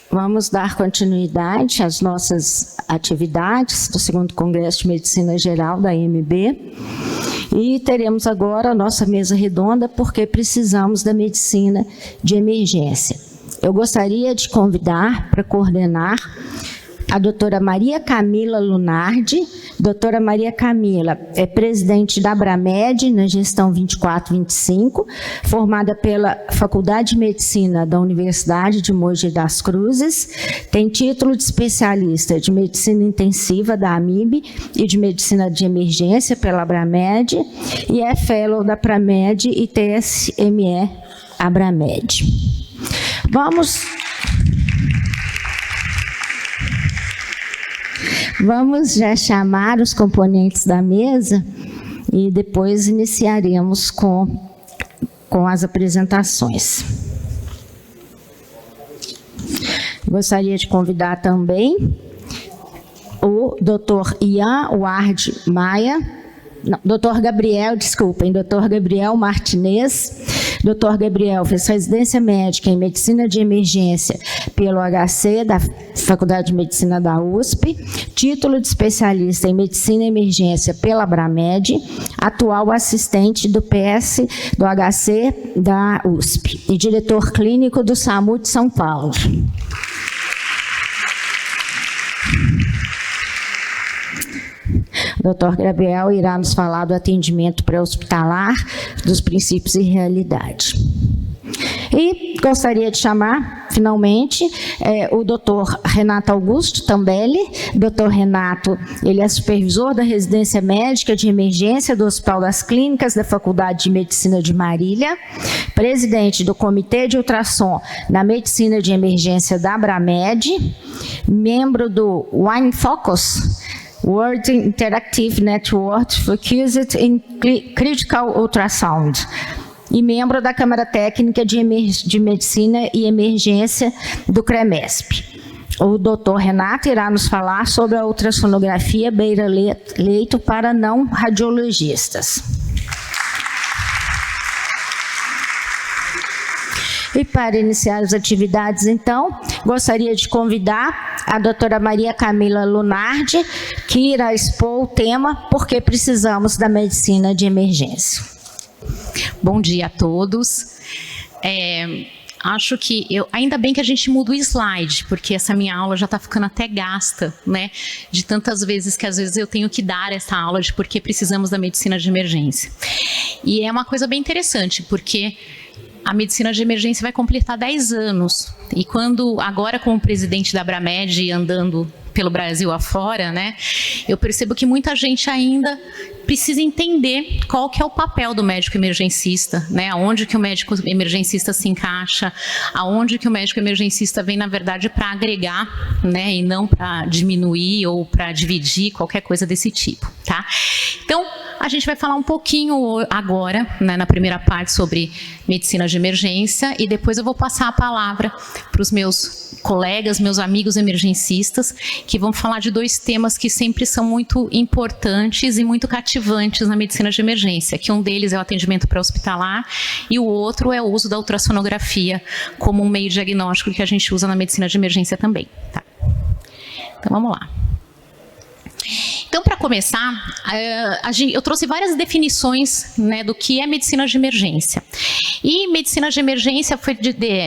Vamos dar continuidade às nossas atividades do 2º Congresso de Medicina Geral da IMB. E teremos agora a nossa mesa redonda, porque precisamos da medicina de emergência. Eu gostaria de convidar para coordenar a doutora Maria Camila Lunardi. Doutora Maria Camila é presidente da Abramed na gestão 24-25, formada pela Faculdade de Medicina da Universidade de Mogi das Cruzes, tem título de especialista de Medicina Intensiva da AMIB e de Medicina de Emergência pela Abramed e é fellow da Abramed e TSME Abramed. Vamos já chamar os componentes da mesa e depois iniciaremos com as apresentações. Gostaria de convidar também o Dr. Ian Ward Maia, Dr. Gabriel Martinez. Dr. Gabriel fez residência médica em Medicina de Emergência pelo HC da Faculdade de Medicina da USP, título de especialista em Medicina e Emergência pela Abramed, atual assistente do PS do HC da USP e diretor clínico do SAMU de São Paulo. O Dr. Gabriel irá nos falar do atendimento pré-hospitalar, dos princípios e realidade. E gostaria de chamar, finalmente, o Dr. Renato Augusto Tambelli. Dr. Renato, ele é supervisor da residência médica de emergência do Hospital das Clínicas da Faculdade de Medicina de Marília, presidente do Comitê de Ultrassom na Medicina de Emergência da Abramed, membro do Wine Focus, World Interactive Network Focused in Critical Ultrasound, e membro da Câmara Técnica de Medicina e Emergência do CREMESP. O Dr. Renato irá nos falar sobre a ultrassonografia beira-leito para não radiologistas. E para iniciar as atividades, então, gostaria de convidar a doutora Maria Camila Lunardi, que irá expor o tema Por que precisamos da medicina de emergência. Bom dia a todos. Acho que ainda bem que a gente muda o slide, porque essa minha aula já está ficando até gasta, né? De tantas vezes que às vezes eu tenho que dar essa aula de por que precisamos da medicina de emergência. E é uma coisa bem interessante, porque a medicina de emergência vai completar 10 anos. E agora como presidente da Abramed, andando pelo Brasil afora, né, eu percebo que muita gente ainda precisa entender qual que é o papel do médico emergencista, né, aonde que o médico emergencista se encaixa, aonde que o médico emergencista vem, na verdade, para agregar, né, e não para diminuir ou para dividir, qualquer coisa desse tipo, tá? Então, a gente vai falar um pouquinho agora, né, na primeira parte, sobre medicina de emergência, e depois eu vou passar a palavra para os meus colegas, meus amigos emergencistas, que vão falar de 2 temas que sempre são muito importantes e muito cativantes na medicina de emergência, que um deles é o atendimento pré-hospitalar e o outro é o uso da ultrassonografia como um meio diagnóstico que a gente usa na medicina de emergência também. Tá? Então, vamos lá. Então, para começar, eu trouxe várias definições, né, do que é medicina de emergência. E medicina de emergência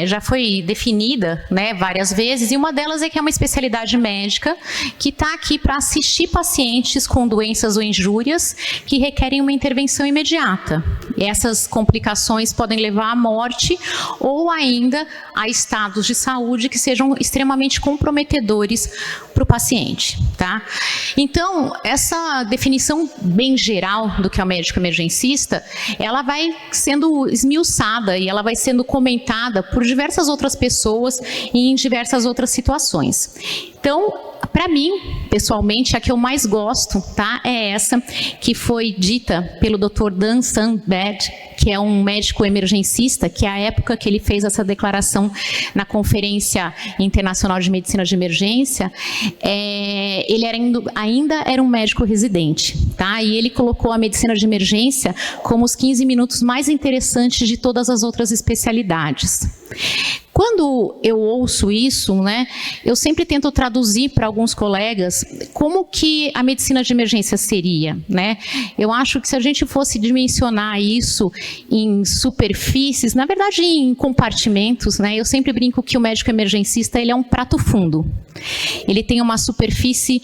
já foi definida, né, várias vezes, e uma delas é que é uma especialidade médica que está aqui para assistir pacientes com doenças ou injúrias que requerem uma intervenção imediata. E essas complicações podem levar à morte ou ainda a estados de saúde que sejam extremamente comprometedores para o paciente, tá? Então, essa definição bem geral do que é o médico emergencista, ela vai sendo esmiuçada e ela vai sendo comentada por diversas outras pessoas e em diversas outras situações. Então, para mim, pessoalmente, a que eu mais gosto, tá, é essa que foi dita pelo Dr. Dan Sandberg, que é um médico emergencista, que é a época que ele fez essa declaração na Conferência Internacional de Medicina de Emergência, ele ainda era um médico residente, tá? E ele colocou a medicina de emergência como os 15 minutos mais interessantes de todas as outras especialidades. Quando quando eu ouço isso, né, eu sempre tento traduzir para alguns colegas como que a medicina de emergência seria, né? Eu acho que se a gente fosse dimensionar isso em superfícies, na verdade em compartimentos, né, eu sempre brinco que o médico emergencista ele é um prato fundo. Ele tem uma superfície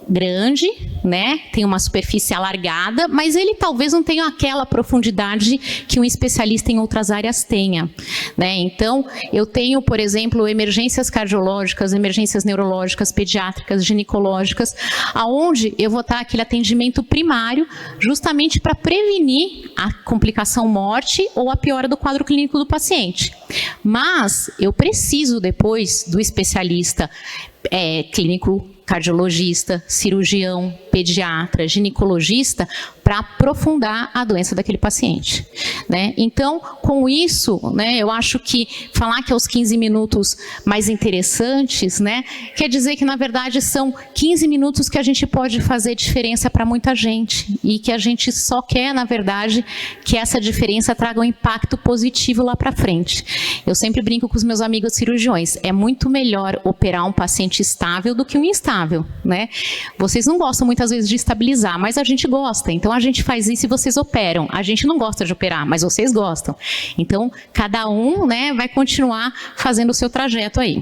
grande, né? Tem uma superfície alargada, mas ele talvez não tenha aquela profundidade que um especialista em outras áreas tenha, né? Então, eu tenho, por exemplo, emergências cardiológicas, emergências neurológicas, pediátricas, ginecológicas, aonde eu vou dar aquele atendimento primário justamente para prevenir a complicação morte ou a piora do quadro clínico do paciente. Mas eu preciso depois do especialista clínico, cardiologista, cirurgião, pediatra, ginecologista, para aprofundar a doença daquele paciente, né? Então, com isso, né, eu acho que falar que é os 15 minutos mais interessantes, né, quer dizer que, na verdade, são 15 minutos que a gente pode fazer diferença para muita gente e que a gente só quer, na verdade, que essa diferença traga um impacto positivo lá para frente. Eu sempre brinco com os meus amigos cirurgiões, é muito melhor operar um paciente estável do que um instável, né? Vocês não gostam muitas vezes de estabilizar, mas a gente gosta, então a gente faz isso e vocês operam. A gente não gosta de operar, mas vocês gostam. Então, cada um, né, vai continuar fazendo o seu trajeto aí.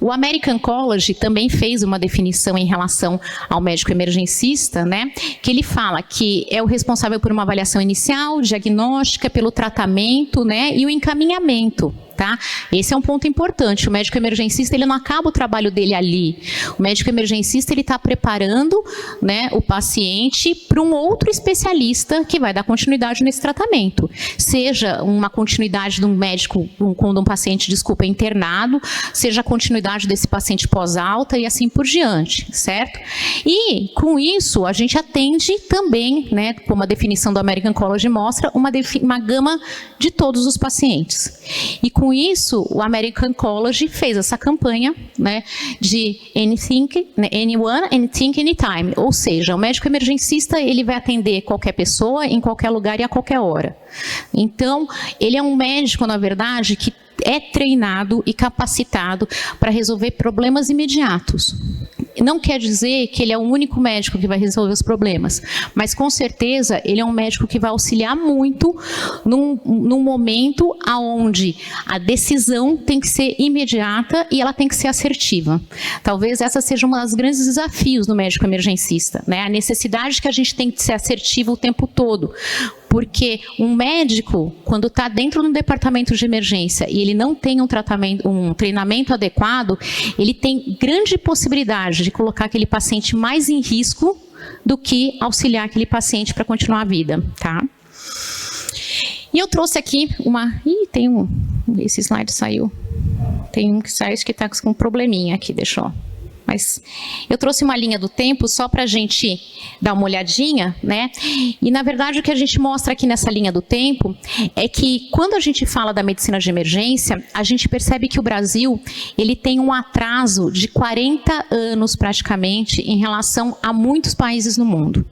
O American College também fez uma definição em relação ao médico emergencista, né, que ele fala que é o responsável por uma avaliação inicial, diagnóstica, pelo tratamento, né, e o encaminhamento. Tá? Esse é um ponto importante. O médico emergencista ele não acaba o trabalho dele ali. O médico emergencista ele está preparando, né, o paciente para um outro especialista que vai dar continuidade nesse tratamento. Seja uma continuidade de um médico, quando um paciente, internado, seja a continuidade desse paciente pós-alta e assim por diante, certo? E com isso a gente atende também, né, como a definição do American College mostra, uma gama de todos os pacientes. E com isso, o American College fez essa campanha, né, de anything, anyone, anything, anytime. Ou seja, o médico emergencista ele vai atender qualquer pessoa, em qualquer lugar e a qualquer hora. Então, ele é um médico, na verdade, que é treinado e capacitado para resolver problemas imediatos. Não quer dizer que ele é o único médico que vai resolver os problemas, mas com certeza ele é um médico que vai auxiliar muito num momento onde a decisão tem que ser imediata e ela tem que ser assertiva. Talvez essa seja um dos grandes desafios do médico emergencista, né? A necessidade que a gente tem de ser assertivo o tempo todo. Porque um médico, quando está dentro de um departamento de emergência e ele não tem um treinamento adequado, ele tem grande possibilidade de colocar aquele paciente mais em risco do que auxiliar aquele paciente para continuar a vida, tá? E eu trouxe aqui esse slide saiu. Tem um que saiu que está com um probleminha aqui, deixa eu... Mas eu trouxe uma linha do tempo só para a gente dar uma olhadinha, né? E, na verdade, o que a gente mostra aqui nessa linha do tempo é que, quando a gente fala da medicina de emergência, a gente percebe que o Brasil ele tem um atraso de 40 anos, praticamente, em relação a muitos países no mundo.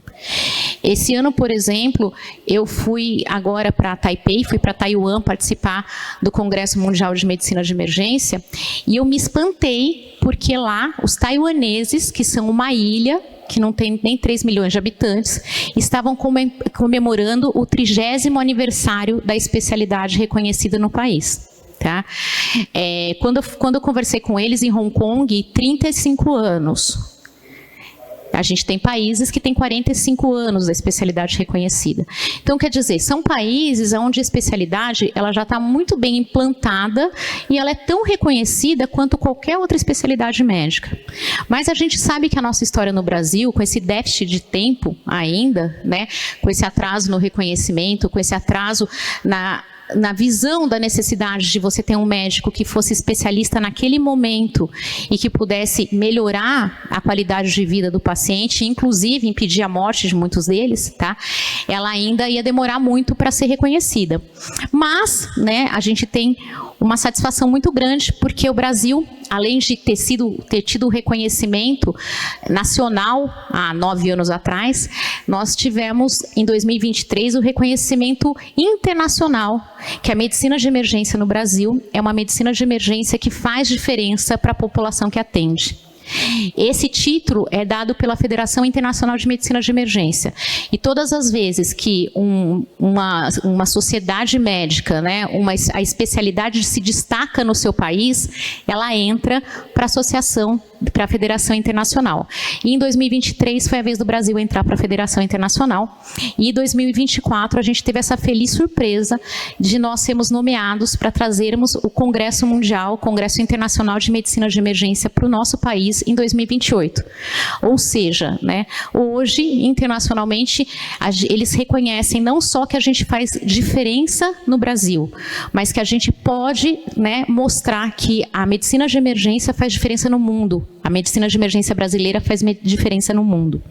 Esse ano, por exemplo, eu fui agora para Taipei, fui para Taiwan participar do Congresso Mundial de Medicina de Emergência e eu me espantei porque lá os taiwaneses, que são uma ilha, que não tem nem 3 milhões de habitantes, estavam comemorando o 30º aniversário da especialidade reconhecida no país. Tá? Quando eu conversei com eles em Hong Kong, 35 anos. A gente tem países que têm 45 anos da especialidade reconhecida. Então, quer dizer, são países onde a especialidade ela já está muito bem implantada e ela é tão reconhecida quanto qualquer outra especialidade médica. Mas a gente sabe que a nossa história no Brasil, com esse déficit de tempo ainda, né, com esse atraso no reconhecimento, com esse atraso na visão da necessidade de você ter um médico que fosse especialista naquele momento e que pudesse melhorar a qualidade de vida do paciente, inclusive impedir a morte de muitos deles, tá? Ela ainda ia demorar muito para ser reconhecida. Mas, né, a gente tem uma satisfação muito grande, porque o Brasil, além de ter tido o reconhecimento nacional há 9 anos atrás, nós tivemos em 2023 o reconhecimento internacional, que a medicina de emergência no Brasil é uma medicina de emergência que faz diferença para a população que atende. Esse título é dado pela Federação Internacional de Medicina de Emergência. E todas as vezes que uma sociedade médica, né, a especialidade se destaca no seu país, ela entra para a associação, para a Federação Internacional. E em 2023 foi a vez do Brasil entrar para a Federação Internacional. E em 2024 a gente teve essa feliz surpresa de nós sermos nomeados para trazermos o Congresso Mundial, o Congresso Internacional de Medicina de Emergência para o nosso país em 2028. Ou seja, né, hoje, internacionalmente, eles reconhecem não só que a gente faz diferença no Brasil, mas que a gente pode, né, mostrar que a medicina de emergência faz diferença no mundo. A medicina de emergência brasileira faz diferença no mundo.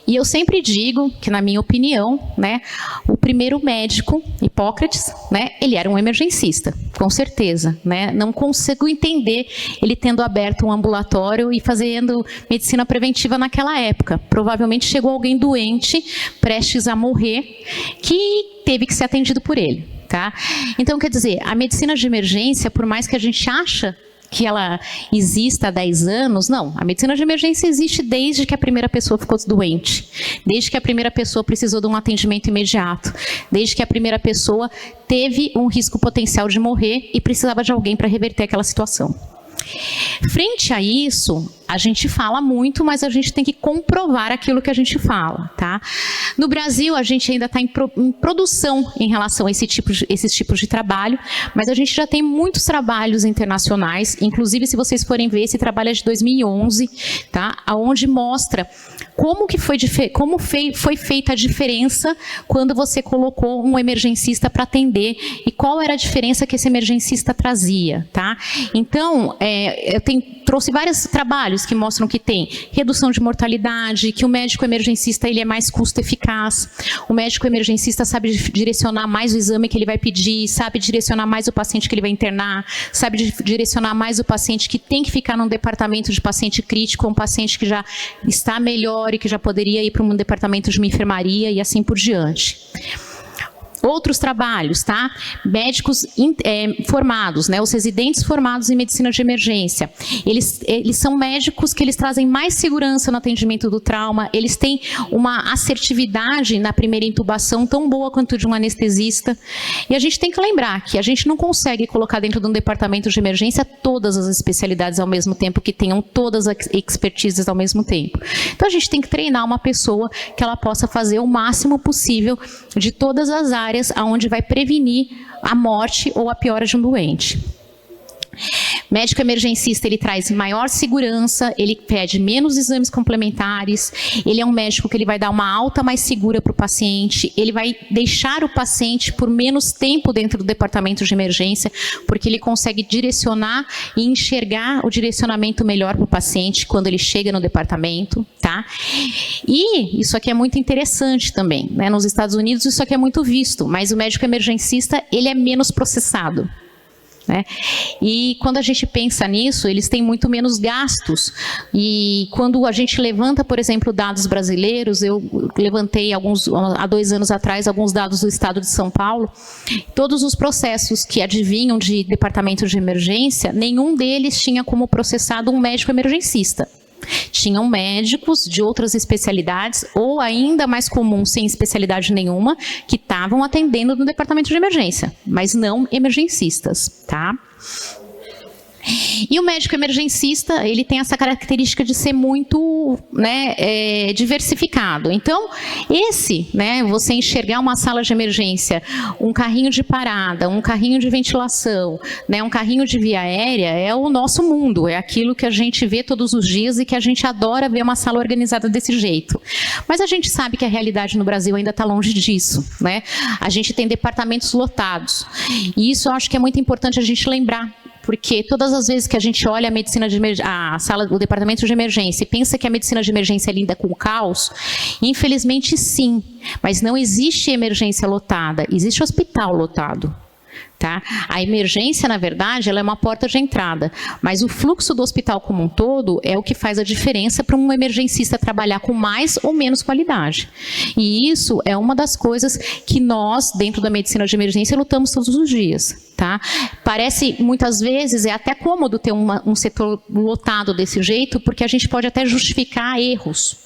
E eu sempre digo que, na minha opinião, né, o primeiro médico, Hipócrates, né, ele era um emergencista, com certeza. Né? Não consigo entender ele tendo aberto um ambulatório e fazendo medicina preventiva naquela época. Provavelmente chegou alguém doente, prestes a morrer, que teve que ser atendido por ele. Tá? Então, quer dizer, a medicina de emergência, por mais que a gente acha que ela exista há 10 anos, não. A medicina de emergência existe desde que a primeira pessoa ficou doente, desde que a primeira pessoa precisou de um atendimento imediato, desde que a primeira pessoa teve um risco potencial de morrer e precisava de alguém para reverter aquela situação. Frente a isso, a gente fala muito, mas a gente tem que comprovar aquilo que a gente fala, tá? No Brasil, a gente ainda está em produção em relação a esses tipos de trabalho, mas a gente já tem muitos trabalhos internacionais, inclusive, se vocês forem ver, esse trabalho é de 2011, tá? Onde mostra como foi feita a diferença quando você colocou um emergencista para atender e qual era a diferença que esse emergencista trazia, tá? Então, eu trouxe vários trabalhos que mostram que tem redução de mortalidade, que o médico emergencista ele é mais custo-eficaz, o médico emergencista sabe direcionar mais o exame que ele vai pedir, sabe direcionar mais o paciente que ele vai internar, sabe direcionar mais o paciente que tem que ficar num departamento de paciente crítico, um paciente que já está melhor e que já poderia ir para um departamento de uma enfermaria e assim por diante. Outros trabalhos, tá? Médicos formados, né? Os residentes formados em medicina de emergência. Eles são médicos que eles trazem mais segurança no atendimento do trauma, eles têm uma assertividade na primeira intubação tão boa quanto de um anestesista. E a gente tem que lembrar que a gente não consegue colocar dentro de um departamento de emergência todas as especialidades ao mesmo tempo, que tenham todas as expertises ao mesmo tempo. Então a gente tem que treinar uma pessoa que ela possa fazer o máximo possível de todas as áreas onde vai prevenir a morte ou a piora de um doente. Médico emergencista, ele traz maior segurança, ele pede menos exames complementares, ele é um médico que ele vai dar uma alta mais segura para o paciente, ele vai deixar o paciente por menos tempo dentro do departamento de emergência, porque ele consegue direcionar e enxergar o direcionamento melhor para o paciente quando ele chega no departamento, tá? E isso aqui é muito interessante também, né? Nos Estados Unidos isso aqui é muito visto, mas o médico emergencista, ele é menos processado. Né? E quando a gente pensa nisso, eles têm muito menos gastos. E quando a gente levanta, por exemplo, dados brasileiros, eu levantei há 2 anos atrás alguns dados do estado de São Paulo, todos os processos que advinham de departamento de emergência, nenhum deles tinha como processado um médico emergencista. Tinham médicos de outras especialidades, ou ainda mais comum, sem especialidade nenhuma, que estavam atendendo no departamento de emergência, mas não emergencistas, tá? E o médico emergencista, ele tem essa característica de ser muito, né, diversificado. Então, você enxergar uma sala de emergência, um carrinho de parada, um carrinho de ventilação, né, um carrinho de via aérea, é o nosso mundo, é aquilo que a gente vê todos os dias e que a gente adora ver uma sala organizada desse jeito. Mas a gente sabe que a realidade no Brasil ainda está longe disso, né? A gente tem departamentos lotados. E isso eu acho que é muito importante a gente lembrar. Porque todas as vezes que a gente olha o departamento de emergência e pensa que a medicina de emergência lida com o caos, infelizmente sim, mas não existe emergência lotada, existe hospital lotado. Tá? A emergência, na verdade, ela é uma porta de entrada, mas o fluxo do hospital como um todo é o que faz a diferença para um emergencista trabalhar com mais ou menos qualidade. E isso é uma das coisas que nós, dentro da medicina de emergência, lutamos todos os dias. Tá? Parece, muitas vezes, é até cômodo ter um setor lotado desse jeito, porque a gente pode até justificar erros.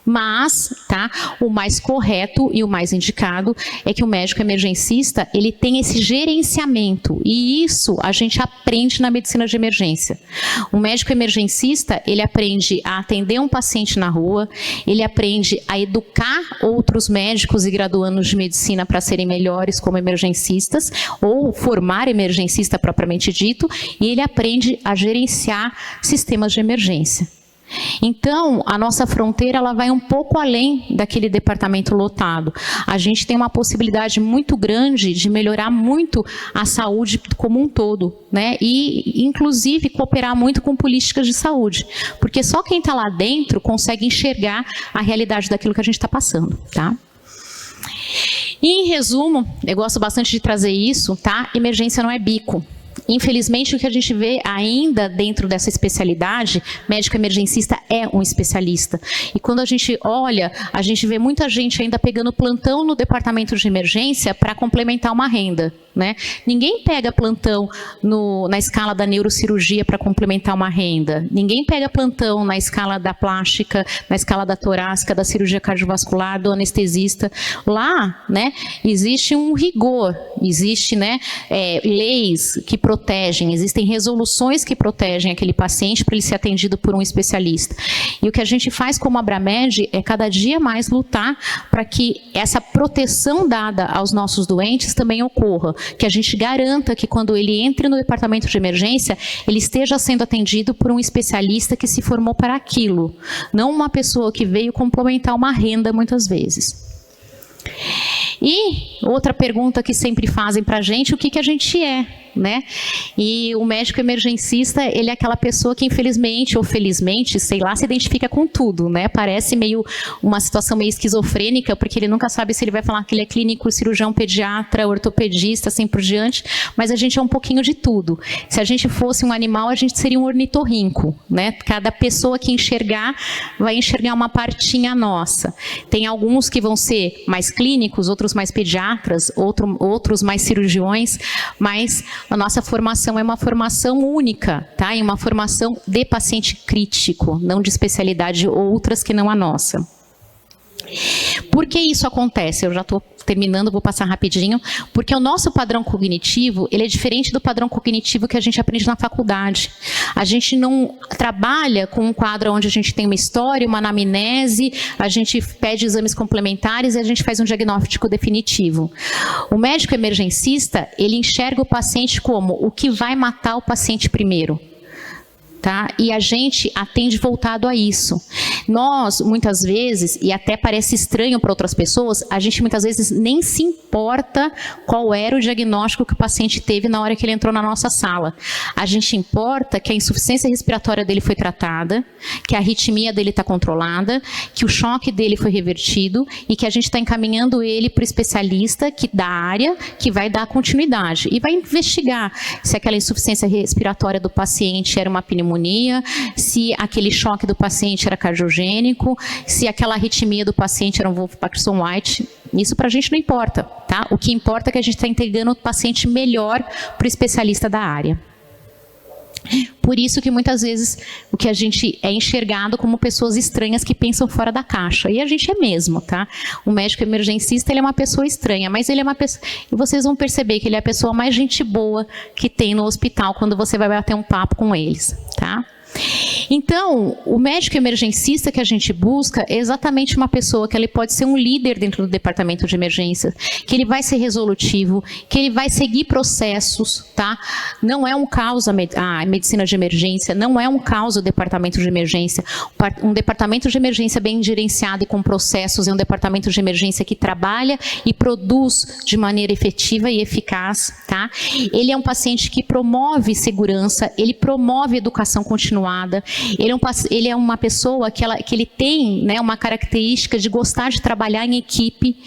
Mas, tá, o mais correto e o mais indicado é que o médico emergencista, ele tem esse gerenciamento, e isso a gente aprende na medicina de emergência. O médico emergencista, ele aprende a atender um paciente na rua, ele aprende a educar outros médicos e graduandos de medicina para serem melhores como emergencistas, ou formar emergencista propriamente dito, e ele aprende a gerenciar sistemas de emergência. Então, a nossa fronteira ela vai um pouco além daquele departamento lotado. A gente tem uma possibilidade muito grande de melhorar muito a saúde como um todo, né? E, inclusive, cooperar muito com políticas de saúde. Porque só quem está lá dentro consegue enxergar a realidade daquilo que a gente está passando, tá? E, em resumo, eu gosto bastante de trazer isso, tá? Emergência não é bico. Infelizmente, o que a gente vê ainda dentro dessa especialidade, médico emergencista é um especialista. E quando a gente olha, a gente vê muita gente ainda pegando plantão no departamento de emergência para complementar uma renda, né? Ninguém pega plantão na escala da neurocirurgia para complementar uma renda. Ninguém pega plantão na escala da plástica, na escala da torácica, da cirurgia cardiovascular, do anestesista. Lá, né, existe um rigor, existe, né, leis que protegem, existem resoluções que protegem aquele paciente para ele ser atendido por um especialista. E o que a gente faz como Abramed é cada dia mais lutar para que essa proteção dada aos nossos doentes também ocorra, que a gente garanta que quando ele entre no departamento de emergência, ele esteja sendo atendido por um especialista que se formou para aquilo, não uma pessoa que veio complementar uma renda muitas vezes. E outra pergunta que sempre fazem para a gente, o que a gente é, né? E o médico emergencista, ele é aquela pessoa que infelizmente ou felizmente, sei lá, se identifica com tudo, né? Parece meio uma situação meio esquizofrênica, porque ele nunca sabe se ele vai falar que ele é clínico, cirurgião, pediatra, ortopedista, assim por diante, mas a gente é um pouquinho de tudo. Se a gente fosse um animal, a gente seria um ornitorrinco, né? Cada pessoa que enxergar, vai enxergar uma partinha nossa. Tem alguns que vão ser mais clínicos, outros mais pediatras, outros mais cirurgiões, mas a nossa formação é uma formação única, tá? E uma formação de paciente crítico, não de especialidade outras que não a nossa. Por que isso acontece? Eu já estou terminando, vou passar rapidinho. Porque o nosso padrão cognitivo, ele é diferente do padrão cognitivo que a gente aprende na faculdade. A gente não trabalha com um quadro onde a gente tem uma história, uma anamnese, a gente pede exames complementares e a gente faz um diagnóstico definitivo. O médico emergencista, ele enxerga o paciente como o que vai matar o paciente primeiro. Tá? E a gente atende voltado a isso. Nós, muitas vezes, e até parece estranho para outras pessoas, a gente muitas vezes nem se importa qual era o diagnóstico que o paciente teve na hora que ele entrou na nossa sala. A gente importa que a insuficiência respiratória dele foi tratada, que a arritmia dele está controlada, que o choque dele foi revertido e que a gente está encaminhando ele para o especialista da área que vai dar continuidade e vai investigar se aquela insuficiência respiratória do paciente era uma pneumonia, se aquele choque do paciente era cardiogênico, se aquela arritmia do paciente era um Wolff-Parkinson White. Isso para a gente não importa, tá? O que importa é que a gente está entregando o paciente melhor para o especialista da área. Por isso que muitas vezes o que a gente é enxergado como pessoas estranhas que pensam fora da caixa. E a gente é mesmo, tá? O médico emergencista, ele é uma pessoa estranha, mas ele é uma pessoa... E vocês vão perceber que ele é a pessoa mais gente boa que tem no hospital quando você vai bater um papo com eles, tá? Então, o médico emergencista que a gente busca é exatamente uma pessoa que ele pode ser um líder dentro do departamento de emergência, que ele vai ser resolutivo, que ele vai seguir processos, tá? Não é um caos a medicina de emergência, não é um caos o departamento de emergência. Um departamento de emergência bem gerenciado e com processos é um departamento de emergência que trabalha e produz de maneira efetiva e eficaz, tá? Ele é um paciente que promove segurança, ele promove educação continuada. Ele é uma pessoa que ele tem, né, uma característica de gostar de trabalhar em equipe.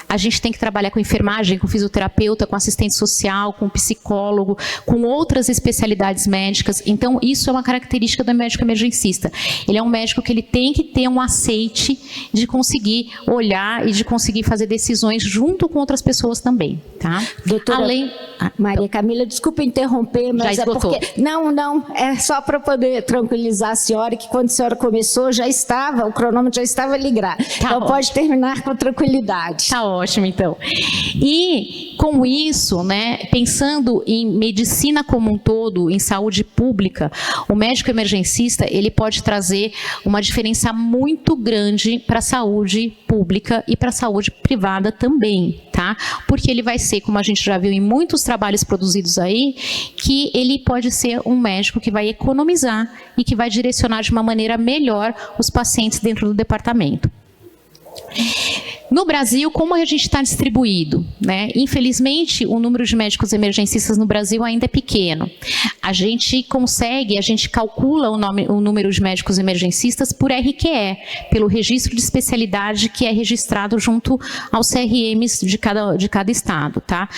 a gente tem que trabalhar com enfermagem, com fisioterapeuta, com assistente social, com psicólogo, com outras especialidades médicas. Então, isso é uma característica do médico emergencista. Ele é um médico que ele tem que ter um aceite de conseguir olhar e de conseguir fazer decisões junto com outras pessoas também, tá? Doutora Maria Camila, desculpa interromper, mas já esgotou. É porque... Não, é só para poder tranquilizar a senhora que quando a senhora começou o cronômetro já estava ligado. Tá, então pode terminar com tranquilidade. Tá ótimo, então. E com isso, né, pensando em medicina como um todo, em saúde pública, o médico emergencista, ele pode trazer uma diferença muito grande para a saúde pública e para a saúde privada também, tá? Porque ele vai ser, como a gente já viu em muitos trabalhos produzidos aí, que ele pode ser um médico que vai economizar e que vai direcionar de uma maneira melhor os pacientes dentro do departamento. No Brasil, como a gente está distribuído, né? Infelizmente, o número de médicos emergencistas no Brasil ainda é pequeno. A gente calcula o número de médicos emergencistas por RQE, pelo registro de especialidade que é registrado junto aos CRMs de cada estado, tá?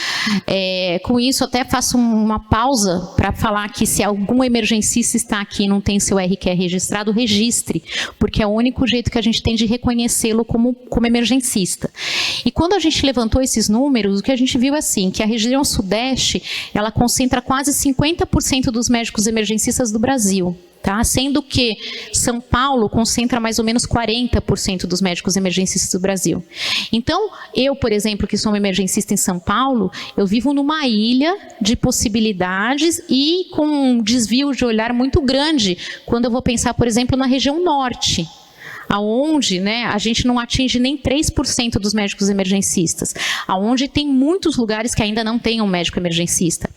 Com isso, até faço uma pausa para falar que se algum emergencista está aqui e não tem seu RQE registrado, registre, porque é o único jeito que a gente tem de reconhecê-lo como emergencista. E quando a gente levantou esses números, o que a gente viu é assim, que a região sudeste, ela concentra quase 50% dos médicos emergencistas do Brasil. Tá? Sendo que São Paulo concentra mais ou menos 40% dos médicos emergencistas do Brasil. Então, eu, por exemplo, que sou uma emergencista em São Paulo, eu vivo numa ilha de possibilidades e com um desvio de olhar muito grande quando eu vou pensar, por exemplo, na região norte, aonde, né, a gente não atinge nem 3% dos médicos emergencistas, aonde tem muitos lugares que ainda não tem um médico emergencista.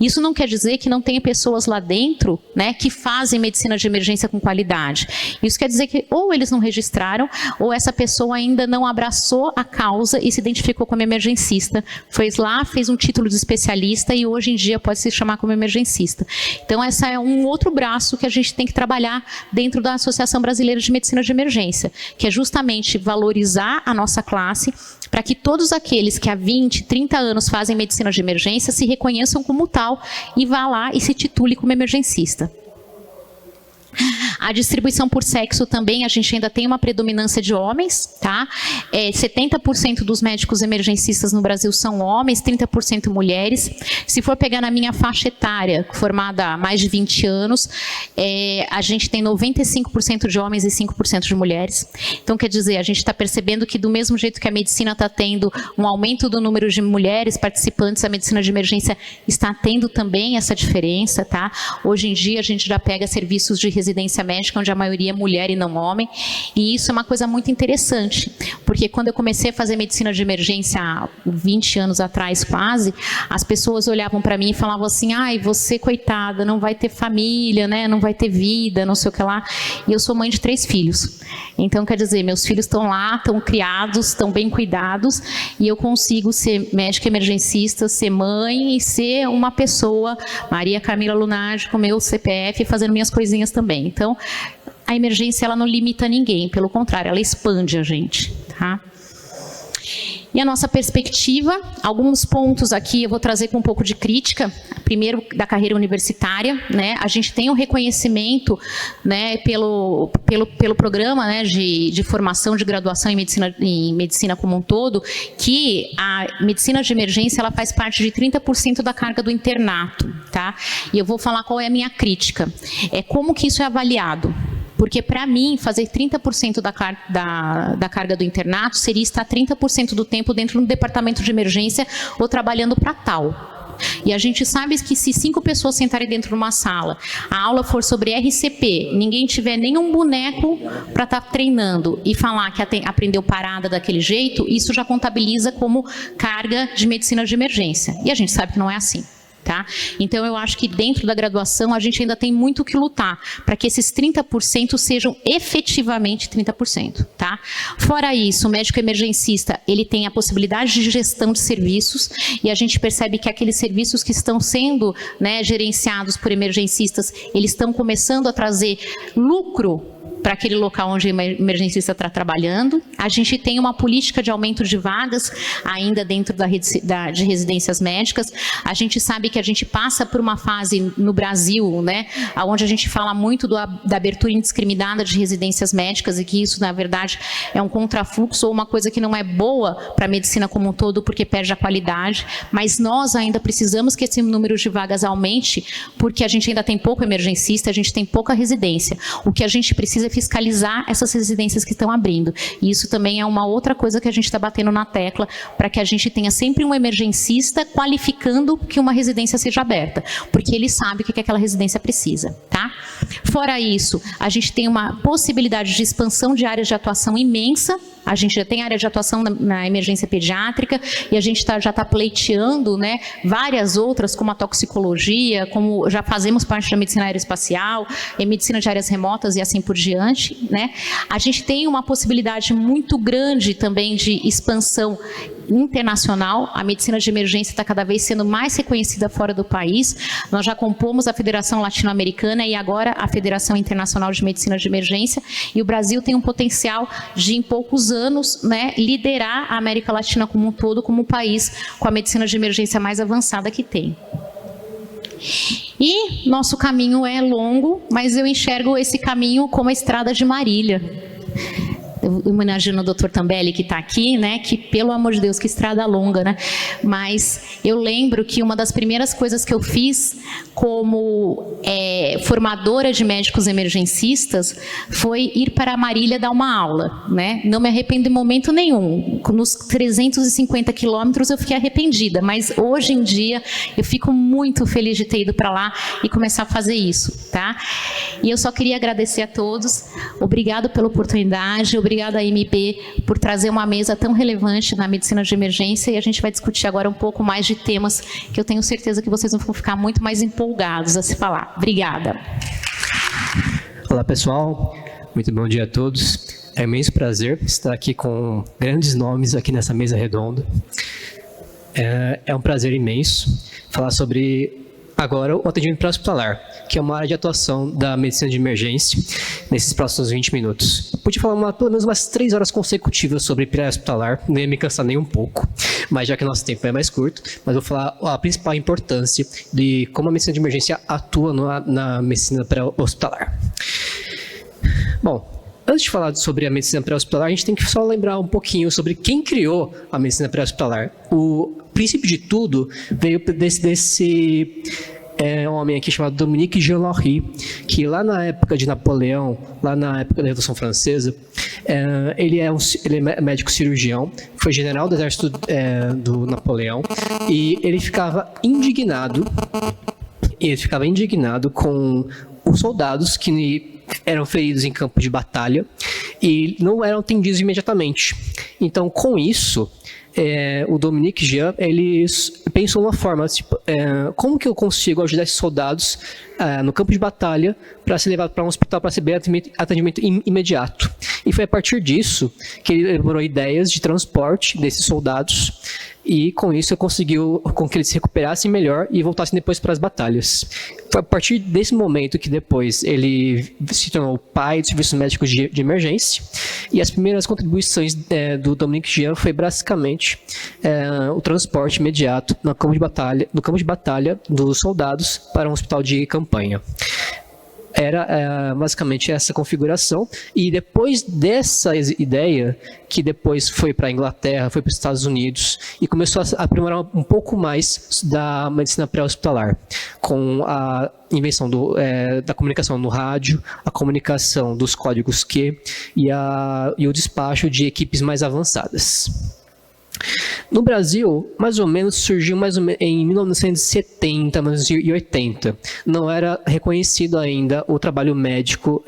Isso não quer dizer que não tenha pessoas lá dentro, né, que fazem medicina de emergência com qualidade. Isso quer dizer que ou eles não registraram, ou essa pessoa ainda não abraçou a causa e se identificou como emergencista. Fez um título de especialista e hoje em dia pode se chamar como emergencista. Então, esse é um outro braço que a gente tem que trabalhar dentro da Associação Brasileira de Medicina de Emergência, que é justamente valorizar a nossa classe para que todos aqueles que há 20, 30 anos fazem medicina de emergência se reconheçam como tal e vá lá e se titule como emergencista. A distribuição por sexo também, a gente ainda tem uma predominância de homens, tá? 70% dos médicos emergencistas no Brasil são homens, 30% mulheres. Se for pegar na minha faixa etária, formada há mais de 20 anos, a gente tem 95% de homens e 5% de mulheres. Então, quer dizer, a gente está percebendo que do mesmo jeito que a medicina está tendo um aumento do número de mulheres participantes, a medicina de emergência está tendo também essa diferença, tá? Hoje em dia, a gente já pega serviços de residência médica, onde a maioria é mulher e não homem, e isso é uma coisa muito interessante, porque quando eu comecei a fazer medicina de emergência há 20 anos atrás quase, as pessoas olhavam para mim e falavam assim, ai, você coitada, não vai ter família, né, não vai ter vida, não sei o que lá, e eu sou mãe de 3 filhos, então quer dizer, meus filhos estão lá, estão criados, estão bem cuidados, e eu consigo ser médica emergencista, ser mãe e ser uma pessoa, Maria Camila Lunardi, com meu CPF, fazendo minhas coisinhas também. Então, a emergência ela não limita ninguém, pelo contrário, ela expande a gente, tá? E a nossa perspectiva, alguns pontos aqui eu vou trazer com um pouco de crítica. Primeiro, da carreira universitária, né? A gente tem um reconhecimento, né, pelo programa, né, de formação de graduação em medicina como um todo, que a medicina de emergência ela faz parte de 30% da carga do internato, tá? E eu vou falar qual é a minha crítica. Como que isso é avaliado? Porque, para mim, fazer 30% da carga do internato seria estar 30% do tempo dentro do departamento de emergência ou trabalhando para tal. E a gente sabe que se 5 pessoas sentarem dentro de uma sala, a aula for sobre RCP, ninguém tiver nenhum boneco para estar treinando e falar que aprendeu parada daquele jeito, isso já contabiliza como carga de medicina de emergência. E a gente sabe que não é assim. Tá? Então, eu acho que dentro da graduação a gente ainda tem muito que lutar para que esses 30% sejam efetivamente 30%. Tá? Fora isso, o médico emergencista ele tem a possibilidade de gestão de serviços e a gente percebe que aqueles serviços que estão sendo, né, gerenciados por emergencistas, eles estão começando a trazer lucro para aquele local onde o emergencista está trabalhando. A gente tem uma política de aumento de vagas ainda dentro da rede de residências médicas. A gente sabe que a gente passa por uma fase no Brasil, né, onde a gente fala muito da abertura indiscriminada de residências médicas e que isso, na verdade, é um contrafluxo ou uma coisa que não é boa para a medicina como um todo, porque perde a qualidade, mas nós ainda precisamos que esse número de vagas aumente, porque a gente ainda tem pouco emergencista, a gente tem pouca residência. O que a gente precisa é fiscalizar essas residências que estão abrindo. E isso também é uma outra coisa que a gente está batendo na tecla, para que a gente tenha sempre um emergencista qualificando que uma residência seja aberta, porque ele sabe o que aquela residência precisa, tá? Fora isso, a gente tem uma possibilidade de expansão de áreas de atuação imensa. A gente já tem área de atuação na emergência pediátrica e a gente já está pleiteando, né, várias outras, como a toxicologia, como já fazemos parte da medicina aeroespacial, em medicina de áreas remotas e assim por diante, né? A gente tem uma possibilidade muito grande também de expansão internacional. A medicina de emergência está cada vez sendo mais reconhecida fora do país. Nós já compomos a Federação Latino-Americana e agora a Federação Internacional de Medicina de Emergência, e o Brasil tem um potencial de, em poucos anos, né, liderar a América Latina como um todo, como um país com a medicina de emergência mais avançada que tem. E nosso caminho é longo, mas eu enxergo esse caminho como a estrada de Marília. Eu imagino o doutor Tambelli que está aqui, né, que pelo amor de Deus, que estrada longa, né? Mas eu lembro que uma das primeiras coisas que eu fiz como formadora de médicos emergencistas foi ir para Marília dar uma aula, né? Não me arrependo em momento nenhum. Nos 350 quilômetros eu fiquei arrependida, mas hoje em dia eu fico muito feliz de ter ido para lá e começar a fazer isso, tá? E eu só queria agradecer a todos. Obrigado pela oportunidade. Obrigada, AMB, por trazer uma mesa tão relevante na medicina de emergência, e a gente vai discutir agora um pouco mais de temas que eu tenho certeza que vocês vão ficar muito mais empolgados a se falar. Obrigada. Olá, pessoal. Muito bom dia a todos. É um imenso prazer estar aqui com grandes nomes aqui nessa mesa redonda. É um prazer imenso falar sobre agora o atendimento pré-hospitalar, que é uma área de atuação da medicina de emergência, nesses próximos 20 minutos. Eu pude falar pelo menos umas 3 horas consecutivas sobre pré-hospitalar, não ia me cansar nem um pouco, mas já que o nosso tempo é mais curto, mas vou falar a principal importância de como a medicina de emergência atua na medicina pré-hospitalar. Bom, antes de falar sobre a medicina pré-hospitalar, a gente tem que só lembrar um pouquinho sobre quem criou a medicina pré-hospitalar. O princípio de tudo veio desse homem aqui chamado Dominique Jean-Larry, que lá na época de Napoleão, lá na época da Revolução Francesa, ele é médico cirurgião, foi general do exército do Napoleão, e ele ficava indignado com os soldados que eram feridos em campo de batalha e não eram atendidos imediatamente. Então, com isso, o Dominique Jean, ele pensou uma forma, tipo, como que eu consigo ajudar esses soldados no campo de batalha para ser levado para um hospital para receber atendimento imediato. E foi a partir disso que ele elaborou ideias de transporte desses soldados, e com isso conseguiu com que eles se recuperassem melhor e voltassem depois para as batalhas. Foi a partir desse momento que depois ele se tornou o pai dos serviços médicos de emergência, e as primeiras contribuições do Dominique Jean foi basicamente o transporte imediato no campo de batalha dos soldados para um hospital de campanha. Era basicamente essa configuração, e depois dessa ideia, que depois foi para a Inglaterra, foi para os Estados Unidos, e começou a aprimorar um pouco mais da medicina pré-hospitalar, com a invenção da comunicação no rádio, a comunicação dos códigos Q e o despacho de equipes mais avançadas. No Brasil, mais ou menos, surgiu em 1970, 1980. Não era reconhecido ainda o trabalho médico